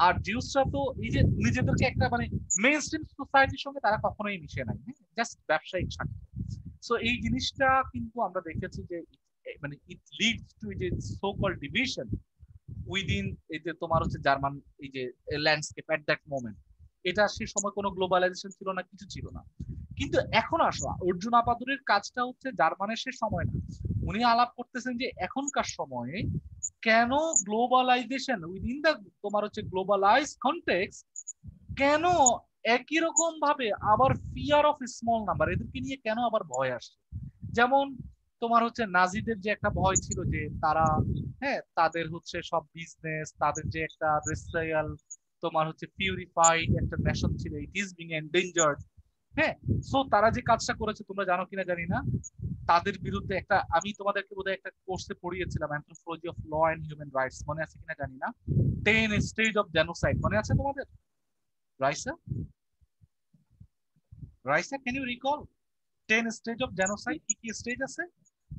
S4: আর জিউসরা তো এই যে নিজেদেরকে একটা মানে মেইন স্ট্রিম সোসাইটির সঙ্গে তারা কখনোই মিশে নাই, জাস্ট ব্যবসায়িক স্বার্থ। সো এই জিনিসটা কিন্তু আমরা দেখেছি যে মানে ইট লিডস টু যে সো কল ডিভিশন উইদিন এই যে তোমার হচ্ছে জার্মান এই যে ল্যান্ডস্কেপ এট দ্যাট মোমেন্ট। এটা সেই সময় কোনো গ্লোবালাইজেশন ছিল না, কিছু ছিল না। কিন্তু এখন আসো, অর্জুন আপাদুরির কাজটা হচ্ছে জার্মানের সে সময় না, উনি আলাপ করতেছেন যে এখনকার সময়ে কেন গ্লোবালাইজেশন উইদিন দা তোমার হচ্ছে গ্লোবালাইজ কনটেক্সট, কেন একই রকম ভাবে আবার ফিয়ার অফ স্মল নাম্বার, এদেরকে নিয়ে কেন আবার ভয় আসছে। যেমন তোমার হচ্ছে নাজিদের যে একটা ভয় ছিল যে তারা তাদের হচ্ছে সব বিজনেস, তাদের যে একটা রেসিয়াল তোমার হচ্ছে পিউরিফাইড একটা নেশন ছিল, ইট ইজ বিং এন্ডেঞ্জার্ড। সো তারা যে কাজটা করেছে তোমরা জানো কিনা জানি না, তাদের বিরুদ্ধে একটা, আমি তোমাদেরকে বোধহয় একটা কোর্সে পড়িয়েছিলাম anthropology of law and human rights, মনে আছে কিনা জানি না, 10 স্টেজ অফ জেনোসাইড, মনে আছে তোমাদের? Raisa, can you recall 10 stage of genocide? কি কি স্টেজ আছে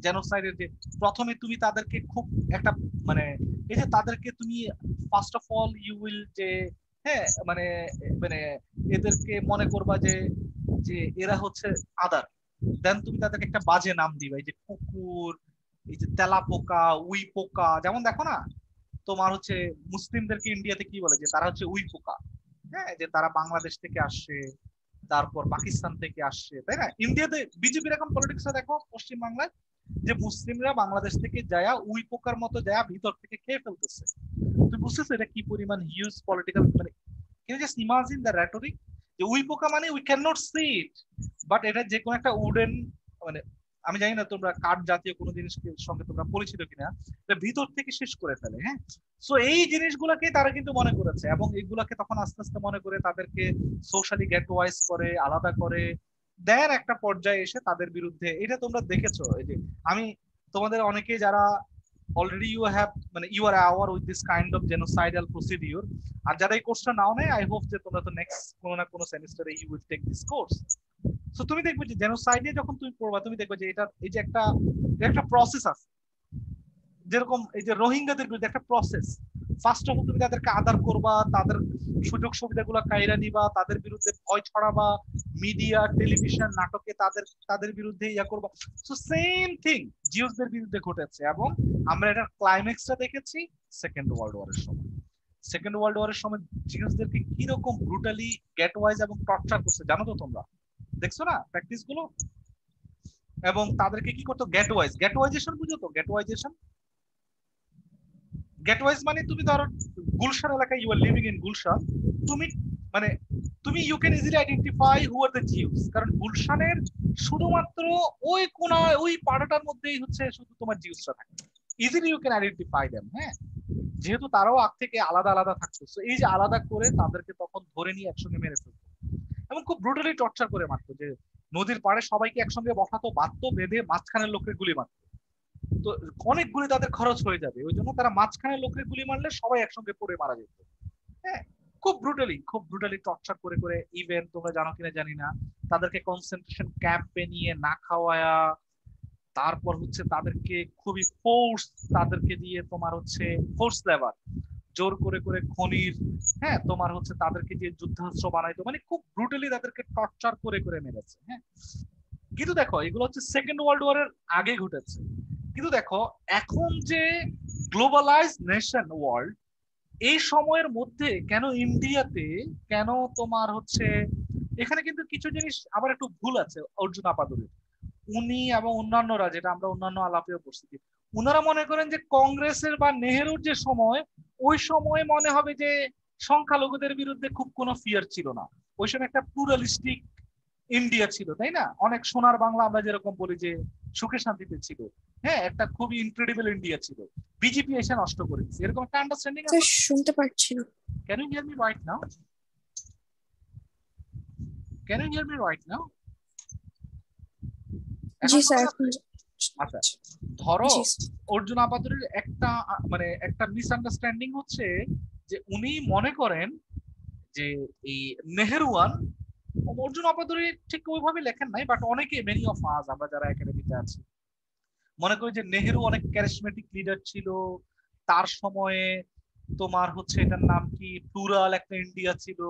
S4: জেনোসাইডের? যে প্রথমে তুমি তাদেরকে খুব একটা মানে এই যে তাদেরকে তুমি first of all you will যে মানে মানে এদেরকে মনে করবা যে যে এরা হচ্ছে আদার, দেন তুমি তাদেরকে একটা বাজে নাম দিবা, এই যে কুকুর, এই যে তেলাপোকা, উই পোকা। যেমন দেখো না তোমার হচ্ছে মুসলিমদেরকে ইন্ডিয়াতে কি বলে, যে তারা হচ্ছে উই পোকা, যে তারা বাংলাদেশ থেকে আসছে, তারপর পাকিস্তান থেকে আসছে, তাই না? ইন্ডিয়াতে বিজেপির এখন পলিটিক্সে দেখো পশ্চিম বাংলায় যে মুসলিমরা বাংলাদেশ থেকে যায়া উই পোকার মতো যায়া ভিতর থেকে খেয়ে ফেলতেছে। তুই বুঝতেছো এটা কি পরিমাণ হিউজ পলিটিক্যাল, মানে can you just imagine the rhetoric? যে উই পোকা মানে we can not see it, but এটা যে কোনো একটা উডেন মানে আমি জানি না তোমরা কাঠ জাতীয় কোনো জিনিসের সঙ্গে তোমরা পরিচিত কিনা, ভিতর থেকে শেষ করে ফেলে। সো এই জিনিসগুলোকে তারা কিন্তু মনে করেছে এবং এইগুলাকে তখন আস্তে আস্তে মনে করে তাদেরকে সোশ্যালি গেট ওয়াইজ করে, আলাদা করে দেন একটা পর্যায়ে এসে তাদের বিরুদ্ধে। এটা তোমরা দেখেছো, এই যে আমি তোমাদের অনেকে যারা already you are aware with this kind of genocidal procedure, আর যারা এই কোর্সটা নাও নেই, আই হোপ যে তোমরা তো নেক্সট কোনো না কোনো সেমিস্টারে you will take this course. So তুমি দেখবে যে জেনোসাইডে যখন তুমি পড়বা তুমি দেখবে যে এটা এই যে একটা প্রসেস আছে, যেরকম এই যে রোহিঙ্গাদের বিরুদ্ধে একটা প্রসেস। ফার্স্ট অফ অল তুমি তাদেরকে আদার করবা, তাদের সুযোগ সুবিধাগুলো কাইরা নিবা, তাদের বিরুদ্ধে ভয় ছড়াবা, মিডিয়া, টেলিভিশন, নাটকে তাদের বিরুদ্ধে ইয়া করবা। সো সেম থিং জিউসদের বিরুদ্ধে ঘটেছে এবং আমরা এটার ক্লাইম্যাক্সটা দেখেছি সেকেন্ড ওয়ার্ল্ড ওয়ারের সময়। সেকেন্ড ওয়ার্ল্ড ওয়ারের সময় জিউসদেরকে কিরকম ব্রুটালি গেট ওয়াইজ এবং টর্চার করছে জানো তো তোমরা? দেখছো না প্র্যাকটিস গুলো? এবং তাদেরকে কি করতো গেটওয়াইজেশন, বুঝো তো গেটওয়াইজেশন? গেটওয়াইজ মানে তুমি ধরো গুলশান এলাকায়, you are living in Gulshan, তুমি you can easily identify who are the Jews, কারণ গুলশানের শুধুমাত্র ওই কোনায় ওই পাড়াটার মধ্যেই হচ্ছে শুধু তোমার জিউসরা থাকে, easily you can identify them. যেহেতু তারাও আগ থেকে আলাদা আলাদা থাকতো, এই যে আলাদা করে তাদেরকে তখন ধরে নিয়ে একসঙ্গে মেরে ফেলতো এবং খুব ব্রুটালি টর্চার করে মারতো। যে নদীর পাড়ে সবাইকে একসঙ্গে বসাতো, বাঁধতো, বেঁধে মাঝখানের লোকের গুলি মারতো। তো অনেক গুলি তাদের খরচ হয়ে যাবে, ওই জন্য তারা মাঝখানের লোকের গুলি মারলে সবাই একসঙ্গে পড়ে মারা যেত। খুব ব্রুটালি টর্চার করে করে। ইভেন তোমরা জানো কিনা জানি না, তাদেরকে কনসেন্ট্রেশন ক্যাম্পে নিয়ে না খাওয়ায়া, তারপর হচ্ছে তাদেরকে খুবই তাদেরকে দিয়ে তোমার হচ্ছে ফোর্স লেবার, জোর করে করে খনির তোমার হচ্ছে তাদেরকে যে যুদ্ধাস্ত্র বানাইতো, মানে খুব ব্রুটালি তাদেরকে টর্চার করে করে মেরেছে। কিন্তু দেখো এগুলো হচ্ছে সেকেন্ড ওয়ার্ল্ড ওয়ারের আগে ঘটেছে। কিন্তু দেখো এখন যে গ্লোবালাইজ নেশন ওয়ার্ল্ড, এই সময়ের মধ্যে কেন ইন্ডিয়াতে, কেন তোমার হচ্ছে এখানে কিন্তু কিছু জিনিস আবার একটু ভুল আছে অর্জুন আপাদুরির। উনি এবং অন্যান্যরা, যেটা আমরা অন্যান্য আলাপেও বসছি, উনারা মনে করেন যে কংগ্রেসের বা নেহেরুর যে সময়, ওই সময় মনে হবে যে সংখ্যালঘুদের বিরুদ্ধে খুব কোনো ফিয়ার ছিল না, ওই সময় একটা প্লুরালিস্টিক ইন্ডিয়া ছিল, তাই না? অনেক সোনার বাংলা আমরা যেরকম বলি যে সুখে শান্তিতে ছিল, একটা খুবই ইনক্রেডিবল ইন্ডিয়া ছিল। বিজেপি এসে নষ্ট করে দিচ্ছে, এরকম একটা আন্ডারস্ট্যান্ডিং আছে।
S3: শুনতে পাচ্ছি না।
S4: Can you hear me right now? জি স্যার। আচ্ছা, ধরো
S3: জি
S4: অর্জুন আপাদুরের একটা মানে একটা মিসআন্ডারস্ট্যান্ডিং হচ্ছে যে উনি মনে করেন যে এই নেহেরুয়ান, অর্জুন আপাদুরি ঠিক ওইভাবে লেখেন নাই, বাট অনেকে মেনি অফ আস আমরা যারা একাডেমিতে আছি মনে করি যে নেহেরু অনেক ক্যারিসমেটিক লিডার ছিল তার সময়ে। তোমার হচ্ছে এটার নাম কি, প্লুরাল একটা ইন্ডিয়া ছিল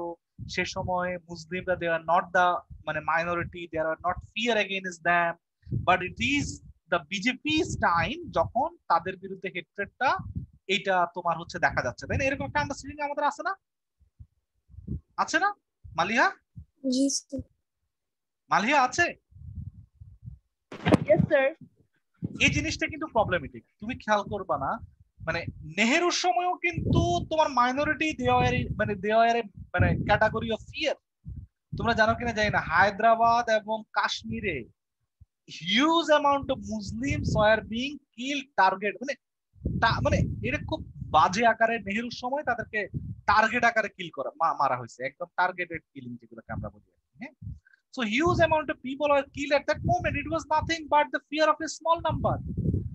S4: সে সময়, মুসলিমরা দে আর নট দা মানে minority, they are not fear against them, but it is the BJP's time যখন তাদের বিরুদ্ধে হেট্রেডটা এইটা তোমার হচ্ছে দেখা যাচ্ছে, তাই না? এরকম একটা আন্ডারস্ট্যান্ডিং আমাদের আছে না, আছে না মালিহা?
S3: জি
S4: মালিহা আছে?
S2: Yes sir.
S4: এই জিনিসটা কিন্তু প্রবলেমেটিক, তুমি খেয়াল করবা না মানে নেহেরুর সময়ও কিন্তু তোমার মাইনরিটি দেওয়ার মানে দেওয়ার মানে ক্যাটাগরি অফ ফিয়ার। তোমরা জানো কিনা জানি না, হায়দ্রাবাদ এবং কাশ্মীরে huge amount of Muslims were being kill target, মানে মানে এটা খুব বাজে আকারে নেহেরুর সময় তাদেরকে টার্গেট আকারে কিল করা মারা হয়েছে, একদম টার্গেটেড কিলিং যেগুলোকে আমরা বলি, হ্যাঁ। So huge amount of people were killed at that moment. It was nothing but the fear of a small number.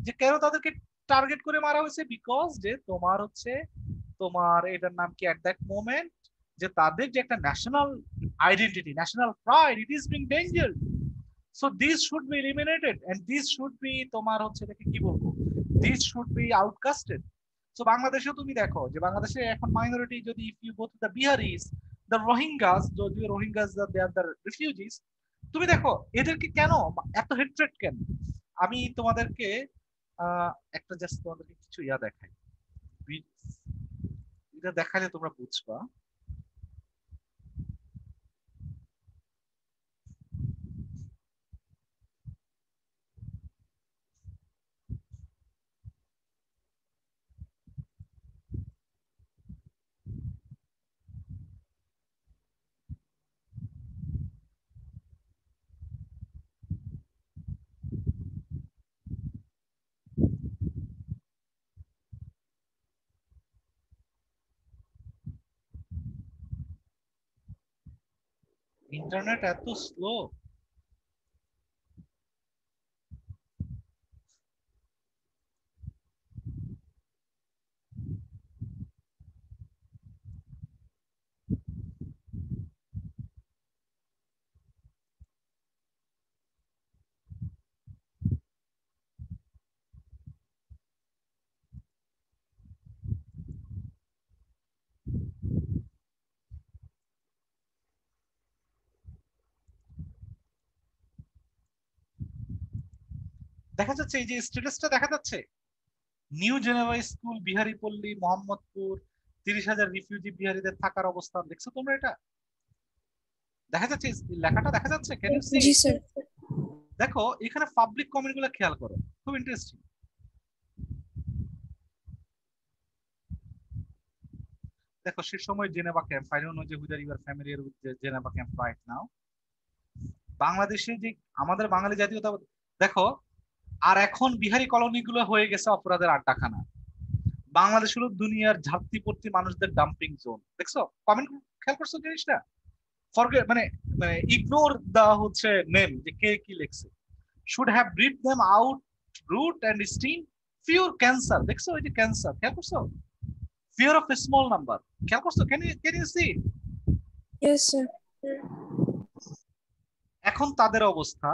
S4: যে কেন তাদেরকে টার্গেট করে মারা হয়েছে, বিকজ যে তোমার হচ্ছে তোমার এটার নাম কি, at that moment যে তাদের যে একটা national identity, national pride, it is being danger. So this should be eliminated and this should be তোমার হচ্ছে এটাকে কি বলবো, this should be outcasted. So বাংলাদেশেও তুমি দেখো যে বাংলাদেশে এখন মাইনরিটি, যদি if you go to the Biharis, the Rohingyas, যদিও Rohingyas they are the refugees, তুমি দেখো এদেরকে কেন এত হেট্রেড কেন। আমি তোমাদেরকে একটা জাস্ট তোমাদেরকে কিছু দেখাই, এটা দেখালে তোমরা বুঝবা। ইন্টারনেট এত স্লো। দেখা যাচ্ছে এই যে স্ট্যাটাসটা দেখা যাচ্ছে, নিউ জেনেভা স্কুল, বিহারি পল্লী, মোহাম্মদপুর, 30,000 রিফিউজি বিহারিদের থাকার অবস্থান। দেখছো তোমরা এটা? দেখা যাচ্ছে লেখাটা দেখা যাচ্ছে, ক্যান ইউ সি?
S3: জি স্যার।
S4: দেখো এখানে পাবলিক কমেন্ট গুলো খেয়াল করো, খুব ইন্টারেস্টিং। দেখো সে সময় Geneva camp, I don't know যে whether you are familiar with Geneva camp right now. বাংলাদেশে যে আমাদের বাঙালি জাতীয়তা, দেখো আর এখন বিহারি কলোনি গুলো হয়ে গেছে অপরাধের আড্ডাখানা। বাংলাদেশ হলো দুনিয়ার ঝাপ্তিপর্তি মানুষদের ডাম্পিং জোন। দেখছো কমেন্ট খেয়াল করছো জিনিসটা? ফরগেট মানে মানে ইগনোর দা হচ্ছে নেম যে কে কি লিখছে। Should have bred them out root and stem pure cancer. দেখছো ওই যে ক্যান্সার, খেয়াল করছো? Fear of a small number, খেয়াল করছো? Can you see?
S3: Yes sir.
S4: এখন তাদের অবস্থা,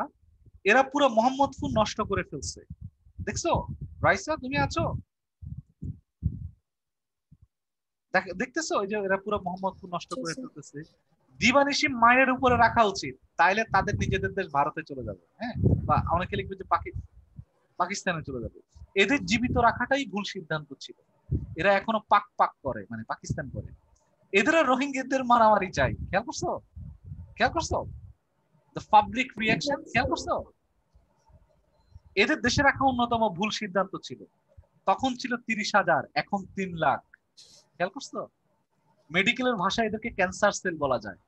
S4: এরা পুরো মোহাম্মদপুর নষ্ট করে ফেলছে। দেখছো রাইসা, তুমি আছো? দেখতেছো ওই যে এরা পুরো মোহাম্মদপুর নষ্ট করে ফেলতেছে। দিবানিশি মায়ের উপরে রাখা উচিত, তাইলে তাদের নিজেদের দেশ ভারতে চলে যাবে, হ্যাঁ, বা অনেকে লিখবে যে পাকিস্তানে চলে যাবে। এদের জীবিত রাখাটাই ভুল সিদ্ধান্ত ছিল। এরা এখনো পাক পাক করে, মানে পাকিস্তান করে। এদের রোহিঙ্গাদের মারামারি চাই, খেয়াল করছো? খেয়াল করছো দ্য পাবলিক রিয়াকশন? খেয়াল করছো? এদের দেশে রাখা অন্যতম ভুল সিদ্ধান্ত ছিল। তখন ছিল 30,000, এখন 3 লাখ। খেয়াল করছো? মেডিকেলের ভাষায় এদেরকে ক্যান্সার সেল বলা যায়।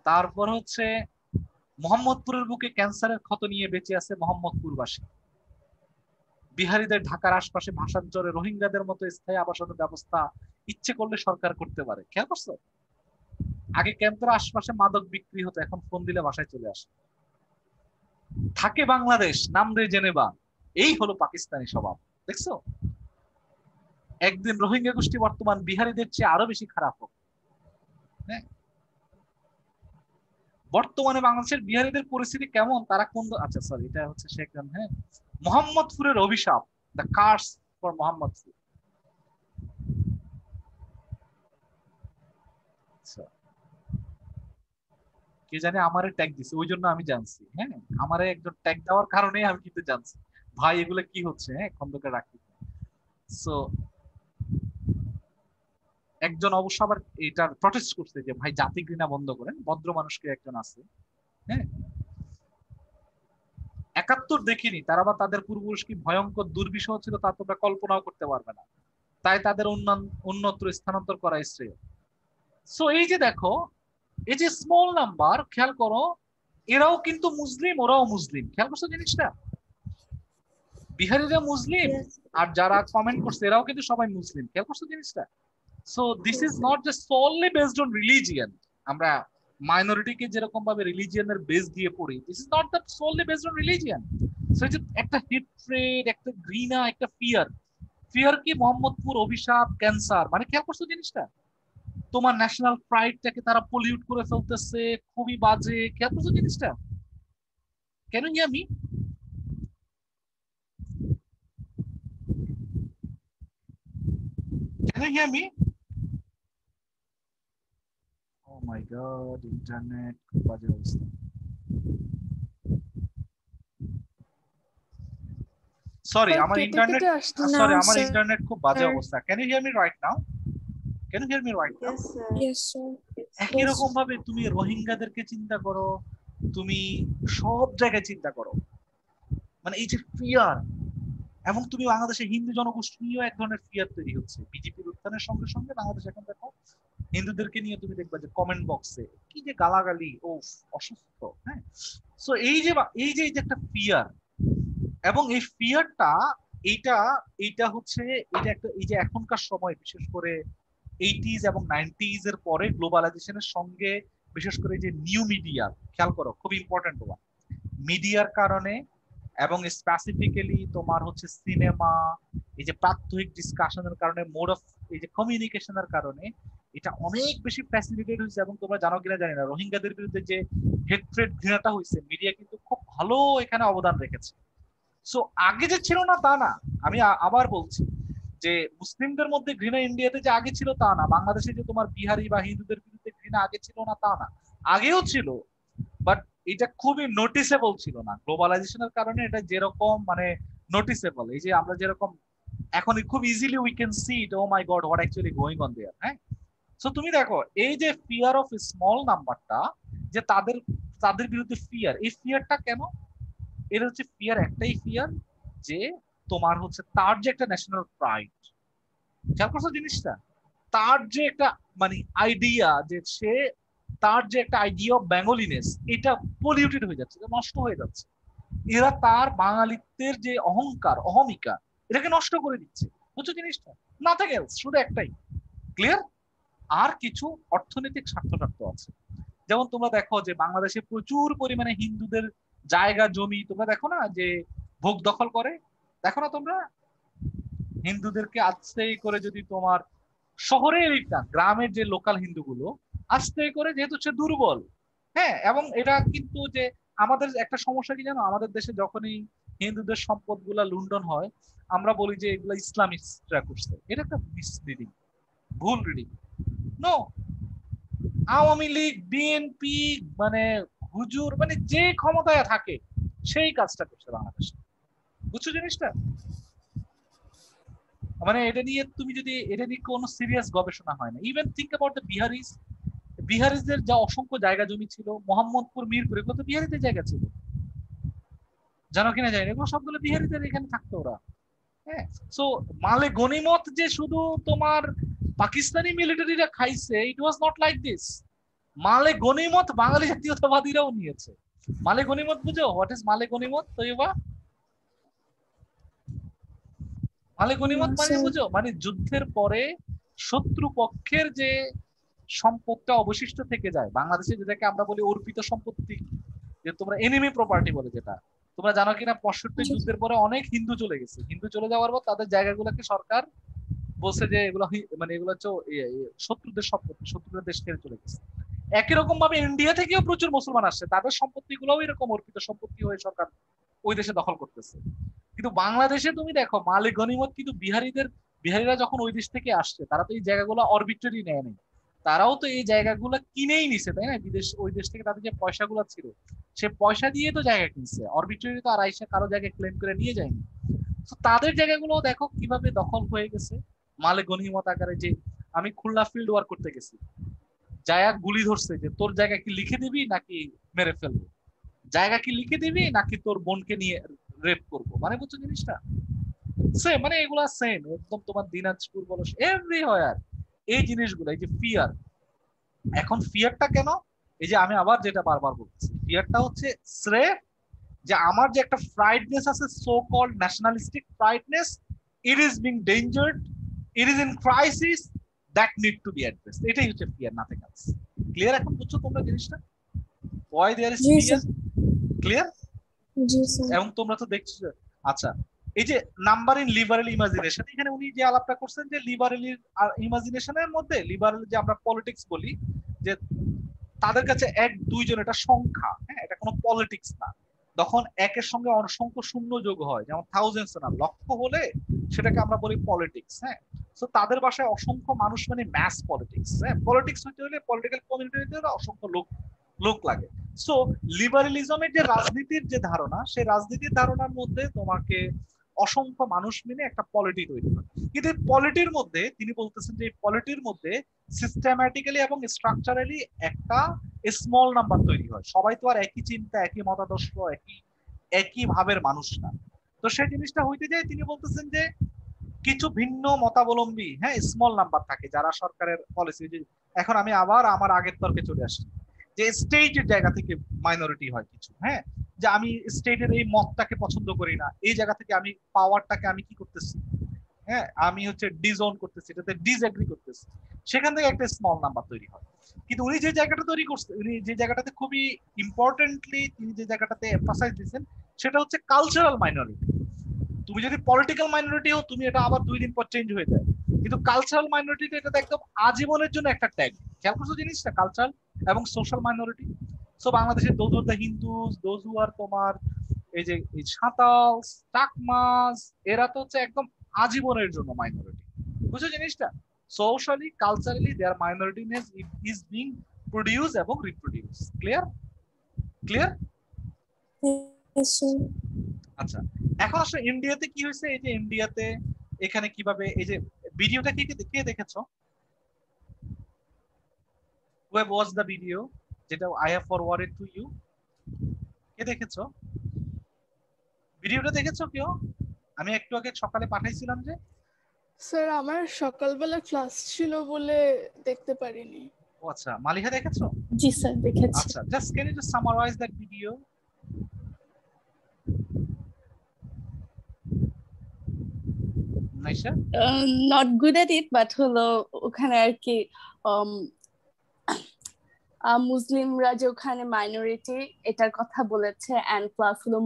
S4: তারপর হচ্ছে মোহাম্মদপুরের বুকে ক্যান্সারের ক্ষত নিয়ে বেঁচে আছে মোহাম্মদপুরবাসী। বিহারীদের ঢাকার আশপাশে ভাষান্তরে রোহিঙ্গাদের মতো স্থায়ী আবাসনের ব্যবস্থা ইচ্ছে করলে সরকার করতে পারে। খেয়াল করছো? আগে ক্যাম্পের আশপাশে মাদক বিক্রি হতো, এখন ফোন দিলে বাসায় চলে আসে। থাকে বাংলাদেশ, নাম রে জেনেভা, এই হলো পাকিস্তানি স্বভাব। দেখছো, একদিন রোহিঙ্গা গোষ্ঠী বর্তমান বিহারিদের চেয়ে আরো বেশি খারাপ হোক। হ্যাঁ, বর্তমানে বাংলাদেশের বিহারিদের পরিস্থিতি কেমন, তারা কোন, আচ্ছা সরি এটা হচ্ছে শেখ, হ্যাঁ, মোহাম্মদপুরের অভিশাপ, দ্য কার্স ফর মোহাম্মদপুর। কে জানে আমারে ট্যাগ দিছে, ওই জন্য আমি জানছি। হ্যাঁ, আমারে একজন ট্যাগ দেওয়ার কারণে আমি কিন্তু জানছি ভাই এগুলো কি হচ্ছে। হ্যাঁ, খন্দকার রাখি। সো একজন অবশ্য আবার এটার প্রটেস্ট করছে যে ভাই জাতি ঘৃণা বন্ধ করেন, ভদ্র মানুষকে একজন আছে। হ্যাঁ, 71 দেখিনি, তারা বা তাদের পূর্বপুরুষ কি ভয়ঙ্কর দুর্বিষহ ছিল তা তোমরা কল্পনাও করতে পারবে না, তাই তাদের অন্যত্র স্থানান্তর করা শ্রেয়। সো এই যে দেখো, এই যে স্মল নাম্বার, খেয়াল করো, এরাও কিন্তু মুসলিম, ওরাও মুসলিম, খেয়াল করছো জিনিসটা? বিহারিরা মুসলিম,
S2: Yes.
S4: আর যারা কমেন্ট করছে এরাও কিন্তু সবাই মুসলিম, খেয়াল করছো জিনিসটা? So this is not just solely based on religion. আমরা মাইনরিটিকে যেরকম ভাবে রিলিজিয়নের বেস দিয়ে পড়ি, this is not that solely based on religion. So এই যে একটা হেট্রেড, একটা ঘৃণা, একটা ফিয়ার, ফিয়ার কি মোহাম্মদপুর অভিশাপ, ক্যান্সার, মানে খেয়াল করছো জিনিসটা? তোমার ন্যাশনাল প্রাইডটাকে তারা পলিউট করে ফেলতেছে, খুবই বাজে, খেয়াল করছো জিনিসটা? Can you hear me? Can you hear me? Oh my god, internet খুব বাজে অবস্থা। সরি, আমার ইন্টারনেট, সরি আমার ইন্টারনেট খুব বাজে অবস্থা। Can you hear me right now? Can you hear me right now?
S2: Yes, sir.
S3: Yes, sir.
S4: একই রকম ভাবে তুমি রোহিঙ্গাদেরকে চিন্তা করো, তুমি সব জায়গায় চিন্তা করো, মানে এই যে ফিয়ার, এবং তুমি বাংলাদেশে হিন্দু জনগোষ্ঠী নিয়েও এক ধরনের ফিয়ার তৈরি হচ্ছে বিজেপির উত্থানের সঙ্গে সঙ্গে। বাংলাদেশ এখন দেখো হিন্দুদেরকে নিয়ে তুমি দেখবা যে কমেন্ট বক্সে কি যে গালাগালি, ও অসুস্থ। হ্যাঁ, সো এই যে একটা ফিয়ার, এবং এই ফিয়ারটা, এইটা এইটা হচ্ছে, এটা একটা, এই যে এখনকার সময় বিশেষ করে 80s এবং 90s এর পরে গ্লোবালাইজেশনের সঙ্গে, বিশেষ করে যে নিউ মিডিয়া, খেয়াল করো খুব ইম্পর্টেন্ট ওয়ান, মিডিয়ার কারণে এবং স্পেসিফিক্যালি তোমার হচ্ছে সিনেমা, এই যে প্রাত্যহিক ডিসকাশনের কারণে, মোড অফ এই যে কমিউনিকেশনের কারণে এটা অনেক বেশি ফ্যাসিলিটেট হয়েছে। এবং তোমরা জানো কিনা জানি না, রোহিঙ্গাদের বিরুদ্ধে যে হেট্রেড, ঘৃণাটা হয়েছে, মিডিয়া কিন্তু খুব ভালো এখানে অবদান রেখেছে। সো আগে যে ছিল না তা না, আমি আবার বলছি যে মুসলিমদের মধ্যে ঘৃণা ইন্ডিয়াতে যে আগে ছিল তা না, বাংলাদেশে যে তোমার বিহারি বা হিন্দুদের বিরুদ্ধে ঘৃণা আগে ছিল না তা না, আগেও ছিল, বাট এটা খুবই নোটিসেবল ছিল না। গ্লোবালাইজেশনের কারণে এটা যেরকম মানে নোটিসেবল, এই যে আমরা যেরকম এখন খুব easily we can see it, oh my god what actually going on there. হ্যাঁ, সো তুমি দেখো এই যে ফিয়ার অফ স্মল নাম্বারটা, যে তাদের তাদের বিরুদ্ধে ফিয়ার, এই ফিয়ারটা কেন? এর হচ্ছে ফিয়ার, একটাই ফিয়ার, যে তোমার হচ্ছে তার যে একটা ন্যাশনাল প্রাইড, খেয়াল করছো জিনিসটা? তার যে একটা মানে আইডিয়া, যে সে, তার যে একটা আইডিয়া অফ বেঙ্গলিনেস, এটা পলিউটেড হয়ে যাচ্ছে, নষ্ট হয়ে যাচ্ছে। এরা তার বাঙালিত্বের যে অহংকার, অহমিকা, এটাকে নষ্ট করে দিচ্ছে, বুঝছো জিনিসটা? নাথিং এলস, শুধু একটাই, ক্লিয়ার? আর কিছু অর্থনৈতিক স্বার্থ আছে। যেমন তোমরা দেখো যে বাংলাদেশে প্রচুর পরিমাণে হিন্দুদের জায়গা জমি, তোমরা দেখো না যে ভোগ দখল করে, দেখো না তোমরা? হিন্দুদেরকে আস্তে করে যদি তোমার শহরের গ্রামের যে লোকাল হিন্দুগুলো আস্তে করে, যেহেতু সে দুর্বল, হ্যাঁ, এবং এটা কিন্তু যে আমাদের একটা সমস্যা কি জানো, আমাদের দেশে যখনই হিন্দুদের সম্পদ গুলা লুণ্ঠন হয়, আমরা বলি যে এগুলা ইসলামিস্টরা করছে। এটা একটা মিসরিডিং, ভুল reading. No, Awami League, BNP, মানে হুজুর, মানে যে ক্ষমতায় থাকে সেই কাজটা করছে বাংলাদেশে, বুঝছো জিনিসটা? মানে এটা নিয়ে তুমি যদি, এটা নিয়ে কোনো সিরিয়াস গবেষণা হয় না। ইভেন থিঙ্ক অ্যাবাউট দ্য বিহারিজ, বিহারিজদের যা অসংখ্য জায়গা জমি ছিল, মোহাম্মদপুর, মিরপুর, এগুলো তো বিহারিদের জায়গা ছিল, জানো কিনা জানি না, এগুলো সবগুলো বিহারিদের এখানে থাকতো ওরা। হ্যাঁ, সো মালে গনিমত যে শুধু তোমার পাকিস্তানি মিলিটারিরা খাইছে, ইট ওয়াজ নট লাইক দিস। মালে গনিমত বাঙালি জাতীয়তাবাদীরাও নিয়েছে। মালে গনিমত বুঝো? হোয়াট ইজ মালে গনিমত? তৈবা মালে গনিমত মানে বুঝো? মানে যুদ্ধের পরে শত্রু পক্ষের যে সম্পদটা অবশিষ্ট থেকে যায় বাংলাদেশে, যেটাকে আমরা বলি অর্পিত সম্পত্তি, যে তোমরা এনিমি প্রপার্টি বলে, যেটা তোমরা জানো কিনা 65 যুদ্ধের পরে অনেক হিন্দু চলে গেছে, হিন্দু চলে যাওয়ার পর তাদের জায়গাগুলোকে সরকার বলছে যে এগুলো মানে এগুলো হচ্ছে শত্রুদের সম্পত্তি, শত্রুদের দেশ ছেড়ে চলে গেছে। একই রকম ভাবে ইন্ডিয়া থেকেও প্রচুর মুসলমান আসছে, তাদের সম্পত্তি গুলোও এরকম অর্পিত সম্পত্তি হয়ে সরকার ওই দেশে দখল করতেছে। কিন্তু বাংলাদেশে তুমি দেখো মালিক গনিমত কিন্তু বিহারিরা যখন ওই দেশ থেকে আসছে তারা তো এই জায়গাগুলো অরবিট্রারি নেয় নাই, তারাও তো এই জায়গাগুলো কিনেই নিছে, তাই না? ওই দেশ থেকে তাদের যে পয়সাগুলো ছিল সে পয়সা দিয়ে তো জায়গা কিনছে, অরবিট্রারি তো আর আইসা কারো জায়গায় ক্লেম করে নিয়ে যায়নি। তো তাদের জায়গাগুলো দেখো কিভাবে দখল হয়ে গেছে মালিক গনিমত আকারে। যে আমি খুলনা ফিল্ড ওয়ার্ক করতে গেছি, জায়গা গুলি ধরছে যে তোর জায়গা কি লিখে দিবি নাকি মেরে ফেলবো, জায়গা কি লিখে দিবি নাকি তোর বোনকে নিয়ে রেপ করবো, মানে বুঝছো জিনিসটা? সেম, মানে এগুলা সেম একদম তোমার দিনাজপুর বলো এভরিহোয়ার এই জিনিসগুলো, এই যে ফিয়ার। এখন ফিয়ারটা কেন? এই যে আমি আবার যেটা বারবার বলছি, ফিয়ারটা হচ্ছে স্রেফ যে আমার যে একটা প্রাইডনেস আছে, so called nationalistic prideness, it is being dangered, it is in crisis, that need to be addressed. এটাই হচ্ছে ফিয়ার, নাথিং এলস। ক্লিয়ার এখন বুঝছো তোমরা জিনিসটা? Why there is fear? Clear?
S2: জি স্যার।
S4: এবং তোমরা তো দেখছো। আচ্ছা, এই যে নাম্বার ইন লিবারেল ইমাজিনেশন, এখানে উনি যে আলাপটা করছেন যে লিবারেল ইমাজিনেশনের মধ্যে লিবারেল যে আমরা পলিটিক্স বলি, যে তাদের কাছে 1 2 জন এটা সংখ্যা, হ্যাঁ, এটা কোনো পলিটিক্স না। তখন একের সঙ্গে অসংখ্য শূন্য যোগ হয়, যেমন থাউজেন্ডস না লক্ষ হলে সেটাকে আমরা বলি পলিটিক্স। হ্যাঁ, তো তাদের ভাষায় অসংখ্য মানুষ মানে ম্যাস পলিটিক্স। হ্যাঁ, পলিটিক্স হতে হলে, পলিটিক্যাল কমিউনিটি হতে হলে অসংখ্য লোক লাগে। সো লিবারেলিজমের যে রাজনীতির যে ধারণা, সেই রাজনীতির ধারণার মধ্যে তোমাকে অসংখ্য মানুষ মিলে একটা পলিটি তৈরি হয়। কিন্তু এই পলিটির মধ্যে তিনি বলতেছেন যে এই পলিটির মধ্যে সিস্টেম্যাটিক্যালি এবং স্ট্রাকচারালি একটা স্মল নাম্বার তৈরি হয়। সবাই তো আর একই চিন্তা, একই মতাদর্শ, একই ভাবের মানুষ না। তো সেই জিনিসটা হইতে যায় তিনি বলতেছেন যে কিছু ভিন্ন মতাবলম্বী, হ্যাঁ, স্মল নাম্বার থাকে যারা সরকারের পলিসি। এখন আমি আবার আমার আগের তর্কে চলে আসছি যে স্টেটের জায়গা থেকে মাইনরিটি হয় কিছু, হ্যাঁ, যে আমি স্টেটের এই মতটাকে পছন্দ করি না, এই জায়গা থেকে আমি পাওয়ারটাকে আমি কি করতেছি, হ্যাঁ, আমি হচ্ছে ডিজোন করতেছি, এটাতে ডিসএগ্রি করতেছি, সেখান থেকে একটা স্মল নাম্বার তৈরি হয়। কিন্তু উনি যে জায়গাটা তৈরি করছেন, উনি যে জায়গাটাতে খুবই ইম্পর্টেন্টলি তিনি যে জায়গাটাতে এমফাসাইজ দিচ্ছেন সেটা হচ্ছে কালচারাল মাইনরিটি। তুমি যদি পলিটিক্যাল মাইনরিটি হও তুমি এটা আবার 2 দিন পর চেঞ্জ হয়ে যায়, কিন্তু কালচারাল মাইনরিটি এটা একদম আজীবনের জন্য একটা ট্যাগ। খেয়াল করছো জিনিসটা, কালচারাল এবং সোশ্যাল মাইনরিটি। সো বাংলাদেশে those are the Hindus, those who are তোমার এই যে সাঁওতাল, চাকমাস, এরা তো হচ্ছে একদম আজীবনের জন্য মাইনরিটি। বুঝছো জিনিসটা? Socially, culturally their minorityness is being produce এবং রিপ্রোডিউস। ক্লিয়ার? ক্লিয়ার? আচ্ছা, এখন আসলে ইন্ডিয়াতে কি হয়েছে, এই যে ইন্ডিয়াতে এখানে কিভাবে, এই যে ভিডিওটা কে দেখেছো? Who have watched the video যেটা I have forwarded to you? কে দেখেছো ভিডিওটা? দেখেছো কেউ? আমি একটু আগে সকালে পাঠাইছিলাম যে।
S3: স্যার আমার সকালবেলা ক্লাস ছিল বলে দেখতে পারিনি।
S4: ও আচ্ছা, মালিহা দেখেছো?
S2: জি স্যার দেখেছি।
S4: আচ্ছা, just can you just summarize that video? নাইশা?
S5: Not good at it, but হলো ওখানে আর কি মুসলিমরা যে ওখানে মাইনরিটি এটার কথা বলেছে, এন্ড প্লাস হলো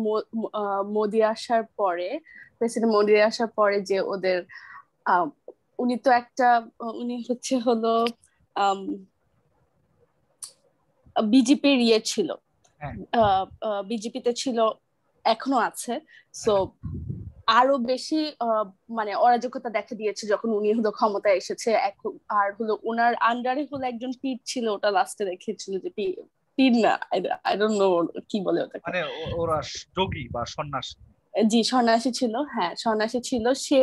S5: মোদি আসার পরে, প্রেসিডেন্ট মোদি আসার পরে যে ওদের উনি তো একটা উনি হচ্ছে হলো বিজেপির ইয়ে ছিল, বিজেপিতে ছিল, এখনো আছে। সো আরো বেশি মানে অরাজকতা দেখা দিয়েছে যখন উনি হলো ক্ষমতায় এসেছে। আর হলো ওনার আন্ডারে হলো একজন পীর ছিল, ওটা লাস্টে দেখিয়েছিল যে পীর না, আই ডোন্ট নো কি বলে ওটাকে,
S4: মানে ওরা যোগী বা সন্ন্যাসী।
S5: জি সন্ন্যাসী ছিল, হ্যাঁ সন্ন্যাসী ছিল। সে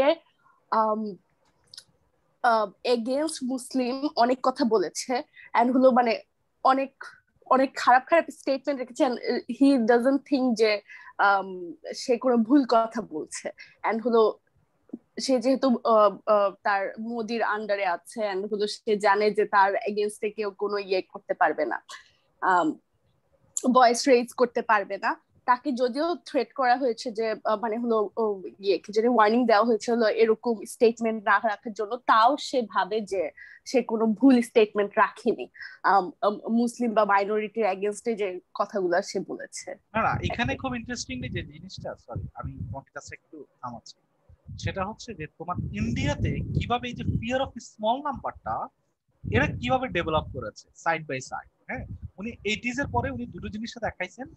S5: এগেইনস্ট মুসলিম অনেক কথা বলেছে, এন্ড হলো মানে অনেক অনেক খারাপ খারাপ স্টেটমেন্ট রেখেছে। হি ডাজন্ট থিঙ্ক যে সে কোনো ভুল কথা বলছে। এন্ড হলো সে যেহেতু তার মোদির আন্ডারে আছে, এন্ড হলো সে জানে যে তার এগেইনস্টে কেউ কোনো ইয়ে করতে পারবে না, ভয়েস রেজ করতে পারবে না। তাকে যদিও থ্রেট করা হয়েছে যে মানে হলো কি জানি ওয়ার্নিং দেওয়া হয়েছে হলো এরকম স্টেটমেন্ট না রাখার জন্য, তাও সে ভাবে যে সে কোনো ভুল স্টেটমেন্ট রাখেনি মুসলিম বা মাইনরিটির এগেইনস্টে যে কথাগুলো সে বলেছে।
S4: না এখানে খুব ইন্টারেস্টিংলি যে জিনিসটা, সরি আমি তোমাকে কাছে একটু থামাচ্ছি, সেটা হচ্ছে যে তোমার ইন্ডিয়াতে কিভাবে এই যে ফিয়ার অফ স্মল নাম্বারটা এরা কিভাবে ডেভেলপ করেছে সাইড বাই সাইড। হ্যাঁ, উনি 80s এর পরে উনি দুটো জিনিসটা দেখাইছেন,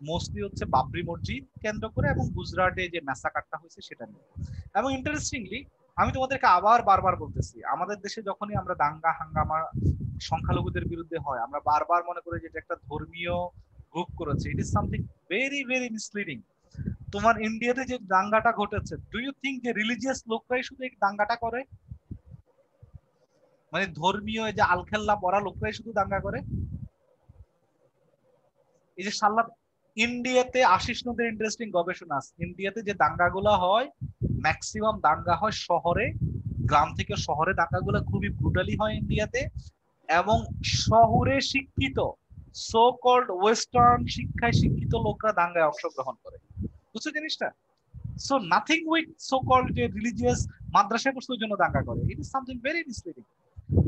S4: মোস্টলি হচ্ছে বাবরি মসজিদ কেন্দ্র করে এবং গুজরাটে যে ম্যাসাকারটা হয়েছে সেটা নিয়ে। এবং ইন্টারেস্টিংলি আমি তোমাদেরকে আবার বারবার বলতেছি, আমাদের দেশে যখনই আমরা দাঙ্গা হাঙ্গামা সংখ্যালঘুদের বিরুদ্ধে হয়, আমরা বারবার মনে করি যে এটা একটা ধর্মীয় গ্রুপ করেছে। ইট is something very very misleading. তোমার ইন্ডিয়াতে যে দাঙ্গাটা ঘটেছে, ডু ইউ থিঙ্ক যে রিলিজিয়াস লোকরাই শুধু এই দাঙ্গাটা করে? মানে ধর্মীয় যে আলখেল্লা পড়া লোকরাই শুধু দাঙ্গা করে? এই যে সাল্লাত ইন্ডিয়াতে আশিস নদের ইন্টারেস্টিং গবেষণা আছে, ইন্ডিয়াতে যে দাঙ্গাগুলো হয় ম্যাক্সিমাম দাঙ্গা হয় শহরে, গ্রাম থেকে শহরে দাঙ্গাগুলো খুবই ব্রুটালি হয় ইন্ডিয়াতে, এবং শহরে শিক্ষিত সো কল্ড ওয়েস্টার্ন শিক্ষায় শিক্ষিত লোকরা দাঙ্গায় অংশগ্রহণ করে। বুঝছো জিনিসটা? So nothing with so called যে রিলিজিয়াস মাদ্রাসায় পড়ছে ওই জন্য দাঙ্গা করে। It is something very misleading.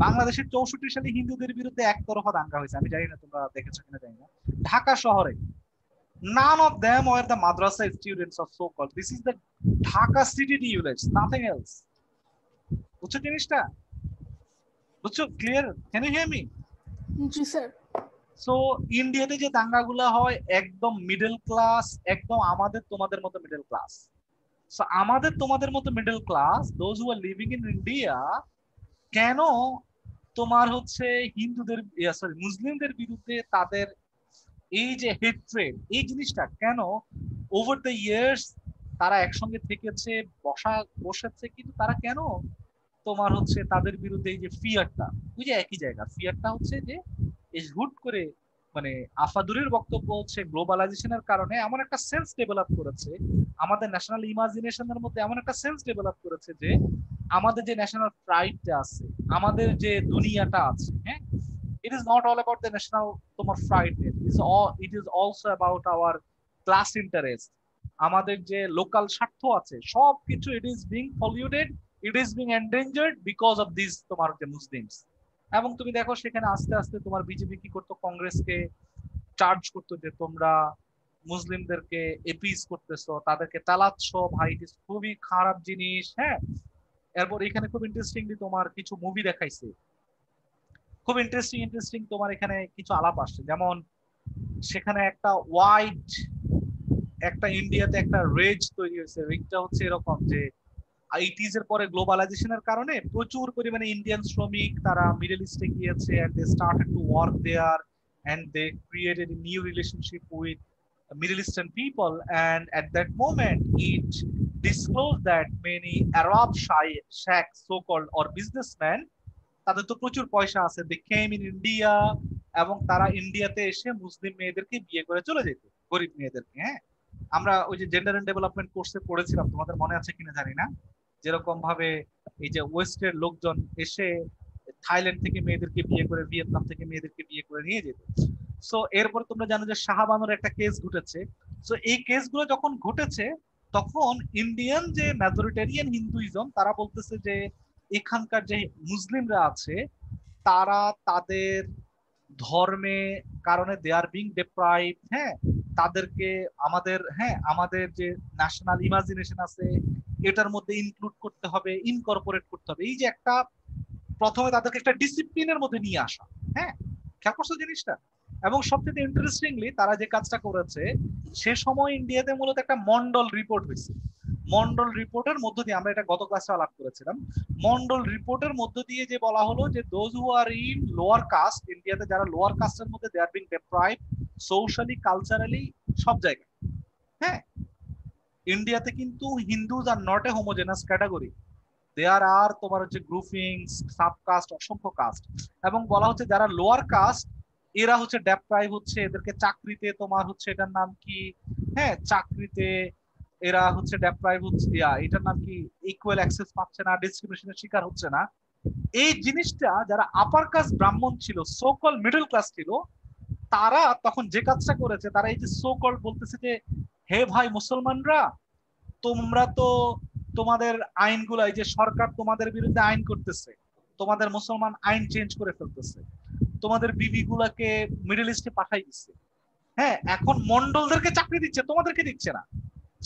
S4: বাংলাদেশের 64 সালে হিন্দুদের বিরুদ্ধে একতরফা দাঙ্গা হয়েছে, আমি জানি না তোমরা দেখেছো কিনা জানি না, ঢাকা শহরে। None of them were the madrasa students of so called. This is the Dhaka city village, nothing else. বুঝছো জিনিসটা? বুঝছো? Clear? Can you hear me?
S5: জি স্যার।
S4: সো ইন্ডিয়াতে যে দাঙ্গাগুলো হয় একদম মিডল ক্লাস, একদম আমাদের তোমাদের মতো মিডল ক্লাস। সো আমাদের তোমাদের মতো middle class, those who are living in India, কেন তোমার হচ্ছে হিন্দুদের সরি মুসলিমদের বিরুদ্ধে তাদের এই যে হেট্রেড, এই জিনিসটা কেন ওভার দ্য ইয়ার্স তারা একসঙ্গে থেকেছে, বসেছে, কিন্তু তারা কেন তোমার হচ্ছে তাদের বিরুদ্ধে এই যে ফিয়ারটা, ওই যে একই জায়গা ফিয়ারটা হচ্ছে যে হুট করে মানে আফাদুরের বক্তব্য হচ্ছে গ্লোবালাইজেশনের কারণে এমন একটা সেন্স ডেভেলপ করেছে আমাদের ন্যাশনাল ইমাজিনেশনের মধ্যে, এমন একটা সেন্স ডেভেলপ করেছে যে আমাদের যে ন্যাশনাল প্রাইডটা আছে, আমাদের যে দুনিয়াটা আছে, হ্যাঁ, it is not all about the national তোমার pride, it is also about our class interest, আমাদের যে লোকাল স্বার্থ আছে সবকিছু it is being polluted, it is being endangered because of these তোমার যে মুসলিমস। এবং তুমি দেখো সেখানে আস্তে আস্তে তোমার বিজেপি কি করতো, কংগ্রেসকে চার্জ করতো যে তোমরা মুসলিমদেরকে এপিস করতেছো, তাদেরকে চালাচ্ছ, ভাই ইট ইজ খুবই খারাপ জিনিস। হ্যাঁ, এরপর এখানে খুব ইন্টারেস্টিংলি তোমার কিছু মুভি দেখাইছে, খুব ইন্টারেস্টিং তোমার এখানে কিছু আলাপ আসছে, যেমন সেখানে একটা ওয়াইড একটা ইন্ডিয়াতে একটা রেজ তৈরি হয়েছে। রেজটা হচ্ছে এরকম যে 80s এর পরে গ্লোবালাইজেশনের কারণে প্রচুর পরিমাণে ইন্ডিয়ান শ্রমিক তারা মিডল ইস্টে গিয়েছে, and they started to work there and they created a new relationship with Middle Eastern people, and at that moment it disclosed that many Arab sheikhs so-called or businessmen, তাদের তো প্রচুর পয়সা আছে, they came in India, এবং তারা ইন্ডিয়াতে এসে মুসলিম মেয়েদেরকে বিয়ে করে চলে যেত, গরিব মেয়েদেরকে। হ্যাঁ, আমরা ওই যে জেন্ডার এন্ড ডেভেলপমেন্ট কোর্সে পড়েছিলাম, তোমাদের মনে আছে কিনা জানি না, যেরকম ভাবে এই যে ওয়েস্টের লোকজন এসে থাইল্যান্ড থেকে মেয়েদেরকে বিয়ে করে, ভিয়েতনাম থেকে মেয়েদেরকে বিয়ে করে নিয়ে যেত। সো এরপরে তোমরা জানো যে শাহবানোর একটা কেস ঘটেছে। সো এই কেসগুলো যখন ঘটেছে তখন ইন্ডিয়ান যে মেজরিটেরিয়ান হিন্দুইজম তারা বলতেছে যে এখানকার যে মুসলিমরা আছে তারা তাদের ধর্মে কারণে দে আর বিং ডিপ্রাইভড। হ্যাঁ, তাদেরকে আমাদের যে ন্যাশনাল ইমাজিনেশন আছে এটার মধ্যে ইনক্লুড করতে হবে, ইনকর্পোরেট করতে হবে। এই যে একটা প্রথমে তাদেরকে একটা ডিসিপ্লিনের মধ্যে নিয়ে আসা। হ্যাঁ, খেয়াল করছো জিনিসটা? এবং সবচেয়ে ইন্টারেস্টিংলি তারা যে কাজটা করেছে, সে সময় ইন্ডিয়াতে মূলত একটা মন্ডল রিপোর্ট হয়েছে। মন্ডল রিপোর্টের মধ্য দিয়ে, আমরা এটা গত ক্লাসে আলাপ করেছিলাম, মন্ডল রিপোর্টের মধ্য দিয়ে যে বলা হলো যে those who are in lower caste, ইন্ডিয়াতে যারা লোয়ার কাস্টের মধ্যে they are being deprived socially, culturally, সব জায়গায়। হ্যাঁ, ইন্ডিয়াতে কিন্তু Hindus are not a homogenous category, there are তোমার হচ্ছে গ্রুপিংস, সাবকাস্ট, অসংখ্য কাস্ট। এবং বলা হচ্ছে যারা লোয়ার কাস্ট এরা হচ্ছে ডেপ্রাইভ হচ্ছে, এদেরকে চাকরিতে তোমার হচ্ছে এটার নাম কি, হ্যাঁ চাকরিতে এরা হচ্ছে ডেপ্রাইভ হচ্ছে, এটার নাম কি, ইকুয়াল অ্যাক্সেস পাচ্ছে না, ডিসক্রিমিনেশনের শিকার হচ্ছে না। এই জিনিসটা যারা আপার কাস্ট ব্রাহ্মণ ছিল, সো কল মিডল ক্লাস ছিল, তারা তখন যে কাজটা করেছে, তারা এই যে সো কল্ড বলতেছে যে হে ভাই মুসলমানরা, তোমরা তো তোমাদের আইনগুলো, এই যে সরকার তোমাদের বিরুদ্ধে আইন করতেছে, তোমাদের মুসলমান আইন চেঞ্জ করে ফেলতেছে, তোমাদের বিবি গুলাকে মিডল ইস্টে পাঠাই দিচ্ছে, হ্যাঁ এখন মন্ডলদেরকে চাকরি দিচ্ছে, তোমাদেরকে দিচ্ছে না।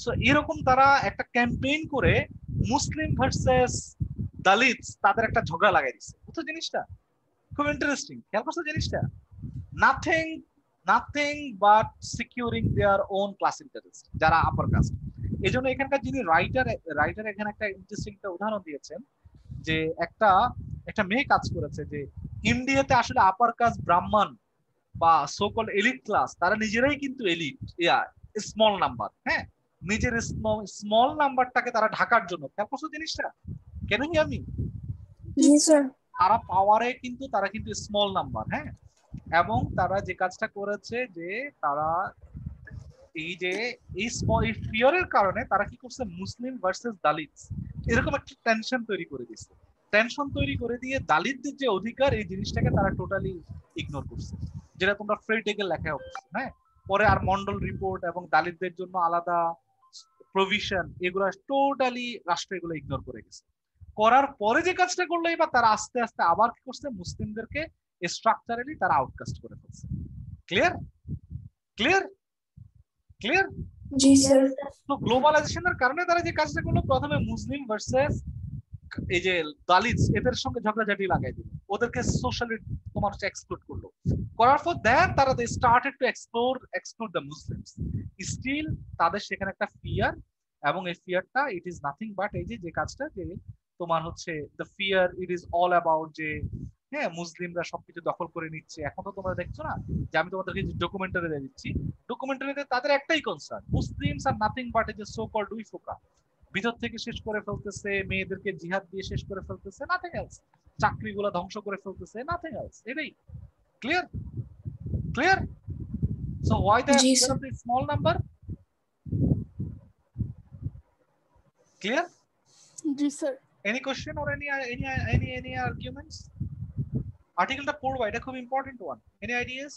S4: সো এরকম তারা একটা ক্যাম্পেইন করে মুসলিম ভার্সেস দলিত তাদের একটা ঝগড়া লাগাই দিচ্ছে। বুঝছো জিনিসটা? খুব ইন্টারেস্টিং, খেয়াল করছো জিনিসটা? Nothing nothing but securing their own class interest, যারা আপার কাস্ট। এই জন্য এখানকার যিনি রাইটার এখানে একটা ইন্টারেস্টিং একটা উদাহরণ দিয়েছেন যে একটা একটা মেয়ে কাজ করেছে যে ইন্ডিয়াতে আসলে আপার কাস্ট ব্রাহ্মণ বা সোকল এলিট ক্লাস, তারা নিজেরাই কিন্তু এলিট, স্মল নাম্বার, হ্যাঁ নিজের স্মল নাম্বারটাকে তারা ঢাকার জন্য, খেয়াল করছো জিনিসটা? কেন কি আমি তারা পাওয়ারে কিন্তু তারা কিন্তু স্মল নাম্বার, হ্যাঁ। এবং তারা যে কাজটা করেছে যে তারা এই যে এই ফিয়ারের কারণে তারা কি করছে, মুসলিম ভার্সেস দালিত এরকম একটা টেনশন তৈরি করে দিচ্ছে। টেনশন তৈরি করে দিয়ে দালিতদের যে অধিকার, এই জিনিসটাকে তারা টোটালি ইগনোর করছে, যেটা তোমরা ফ্রেডেগের লেখায় করছো, হ্যাঁ। পরে আর মন্ডল রিপোর্ট এবং দালিতদের জন্য আলাদা প্রভিশন, এগুলো টোটালি রাষ্ট্র এগুলো ইগনোর করে গেছে। করার পরে যে কাজটা করলো এবার তারা আস্তে আস্তে আবার কি করছে, মুসলিমদেরকে স্ট্রাকচারালি তারা আউটকাস্ট করে ফেলছে। Clear clear clear?
S3: জি স্যার।
S4: তো গ্লোবালাইজেশনের কারণে তারা যে কাজটা করলো, প্রথমে মুসলিম ভার্সেস এই যে দালিত এদের সঙ্গে ঝগড়াঝাটি লাগাই দিল, ওদেরকে সোশ্যালি তোমার হচ্ছে এক্সক্লুড করলো। করার পর দেন তারা they started to exclude the Muslims. Still তাদের সেখানে একটা ফিয়ার, এবং এই ফিয়ারটা ইট ইজ নাথিং বাট এই যে কাজটা যে তোমার হচ্ছে the fear, it is all about যে হ্যাঁ মুসলিমরা সবকিছু দখল করে নিচ্ছে। এখন তো তোমরা দেখছো না যে আমি তোমাদেরকে যে ডকুমেন্টারি দিয়ে দিচ্ছি, ডকুমেন্টারিতে তাদের একটাই concern, Muslims R nothing but এই যে সো কল্ড উই ফোকা, ভিতর থেকে শেষ করে ফেলতেছে, মেয়েদেরকে জিহাদ দিয়ে শেষ করে ফেলতেছে, নাথিং এলস, চাকরিগুলো ধ্বংস করে ফেলতেছে, নাথিং এলস। এটাই clear clear? So why the small number? Clear?
S5: জি sir.
S4: Any question or any arguments? আর্টিকেলটা পড়বা, এটা খুব important one. Any ideas?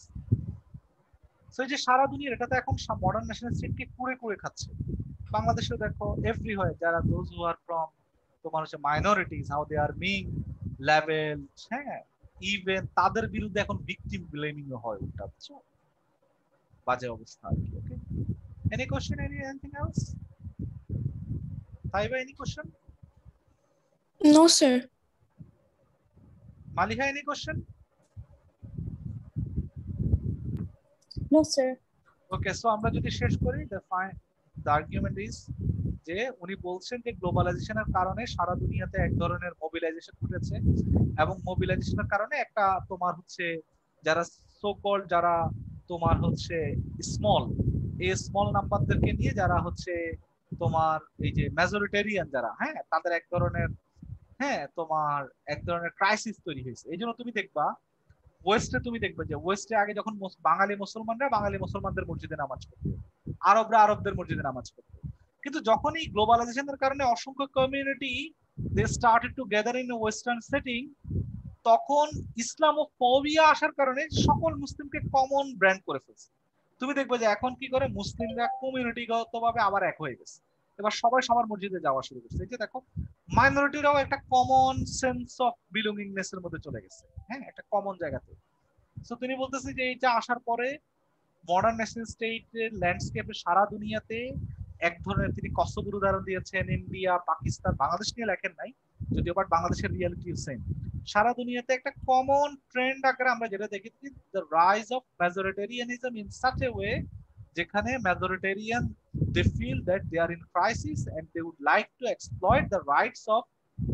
S4: So এই যে সারা দুনিয়ার, এটা তো এখন মডার্ন ন্যাশনাল স্টেটকে কুড়ে কুড়ে খাচ্ছে। বাংলাদেশে দেখো এভরিহোয়ার যারা দোজ হু আর ফ্রম তোমার হচ্ছে minorities, how they are being level, হ্যাঁ ইভেন তাদের বিরুদ্ধে এখন ভিকটিম ব্লেমিং হয় উল্টা, বুঝছো? বাজে অবস্থা আর কি। Okay, any question, anything else? Taiba, any question?
S3: No sir.
S4: Maliha, any question?
S2: No sir.
S4: Okay, so আমরা যদি শেষ করি, দ্য আর্গুমেন্ট ইজ যে উনি বলছেন যে গ্লোবালাইজেশনের কারণে সারা দুনিয়াতে এক ধরনের মোবিলাইজেশন ঘটেছে, এবং মোবিলাইজেশনের কারণে একটা তোমার হচ্ছে যারা সো কল্ড, যারা তোমার হচ্ছে স্মল, এই স্মল নাম্বারদেরকে নিয়ে যারা হচ্ছে তোমার এই যে মেজরিটেরিয়ান যারা, হ্যাঁ তাদের এক ধরনের তোমার এক ধরনের ক্রাইসিস তৈরি হয়েছে। এই জন্য তুমি দেখবা ওয়েস্টে, তুমি দেখবে যে ওয়েস্টে আগে যখন বাঙালি মুসলমানদের মসজিদে নামাজ পড়তো, আরবরা আরবদের মসজিদে নামাজ পড়তো, কিন্তু যখনই গ্লোবালাইজেশনের কারণে অসংখ্য community they started to gather in western setting, তখন ইসলামোফোবিয়া আসার কারণে সকল মুসলিমকে কমন ব্র্যান্ড করে ফেলছে। তুমি দেখবে যে এখন কি করে মুসলিমরা কমিউনিটিগতভাবে আবার এক হয়ে গেছে, এবার সবাই সবার মসজিদে যাওয়া শুরু করছে। এই যে দেখো মাইনরিটিরাও একটা কমন সেন্স অফ বিলঙ্গিংনেস এর মধ্যে চলে গেছে, হ্যাঁ একটা কমন জায়গাতে। সো তিনি বলতেছে যে এইটা আসার পরে মডার্ন ন্যাশনাল স্টেটের ল্যান্ডস্কেপে সারা দুনিয়াতে এক ধরনের, তিনি কসোভোর উদাহরণ দিয়েছেন, ইন্ডিয়া, পাকিস্তান, বাংলাদেশ নিয়ে লেখেন নাই যদিও, বাট বাংলাদেশের রিয়ালিটি সেম। সারা দুনিয়াতে একটা কমন ট্রেন্ড আকারে আমরা যেটা দেখেছি, the rise of majoritarianism in such a way, যেখানে majoritarian they feel that they are in crisis and they would like to exploit the rights of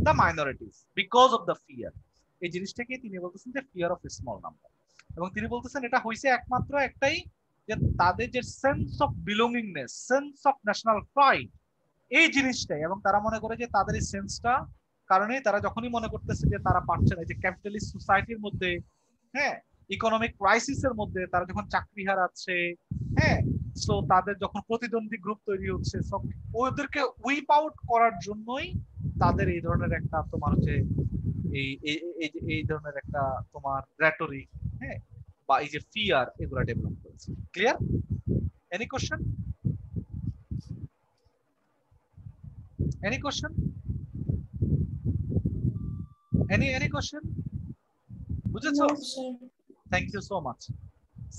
S4: the minorities because of the fear. এই জিনিসটাকে তিনি বলতেছেন যে ফিয়ার অফ স্মল নাম্বার, এবং তিনি বলতেছেন এটা হইছে একমাত্র একটাই, যে তাদের যে sense of belongingness, sense of national pride, এই জিনিসটাই, এবং তারা মনে করে যে তাদের এই সেন্সটা কারণেই তারা যখনই মনে করতেছে যে তারা পারছে না, যে ক্যাপিটালিস্ট সোসাইটির মধ্যে, হ্যাঁ ইকোনমিক ক্রাইসিসের মধ্যে তারা যখন চাকরি হারাচ্ছে, হ্যাঁ সো তাদের যখন প্রতিদ্বন্দ্বী গ্রুপ তৈরি হচ্ছে, সব ওদেরকে উইপ আউট করার জন্যই তাদের এই ধরনের একটা তোমার হচ্ছে এই ধরনের একটা তোমার রেটরিক, হ্যাঁ বা এই যে ফিয়ার এগুলো ডেভেলপ করেছে। Clear? Any question? Any question? Any question? বুঝেছো? Thank you so much.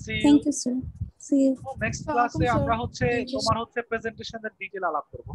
S4: See you.
S6: Thank you, sir. See you.
S4: Next
S3: Welcome,
S4: ক্লাসে
S3: sir.
S4: আমরা হচ্ছে
S6: Thank you,
S4: তোমার হচ্ছে প্রেজেন্টেশনের ডিটেইল আলাপ করব।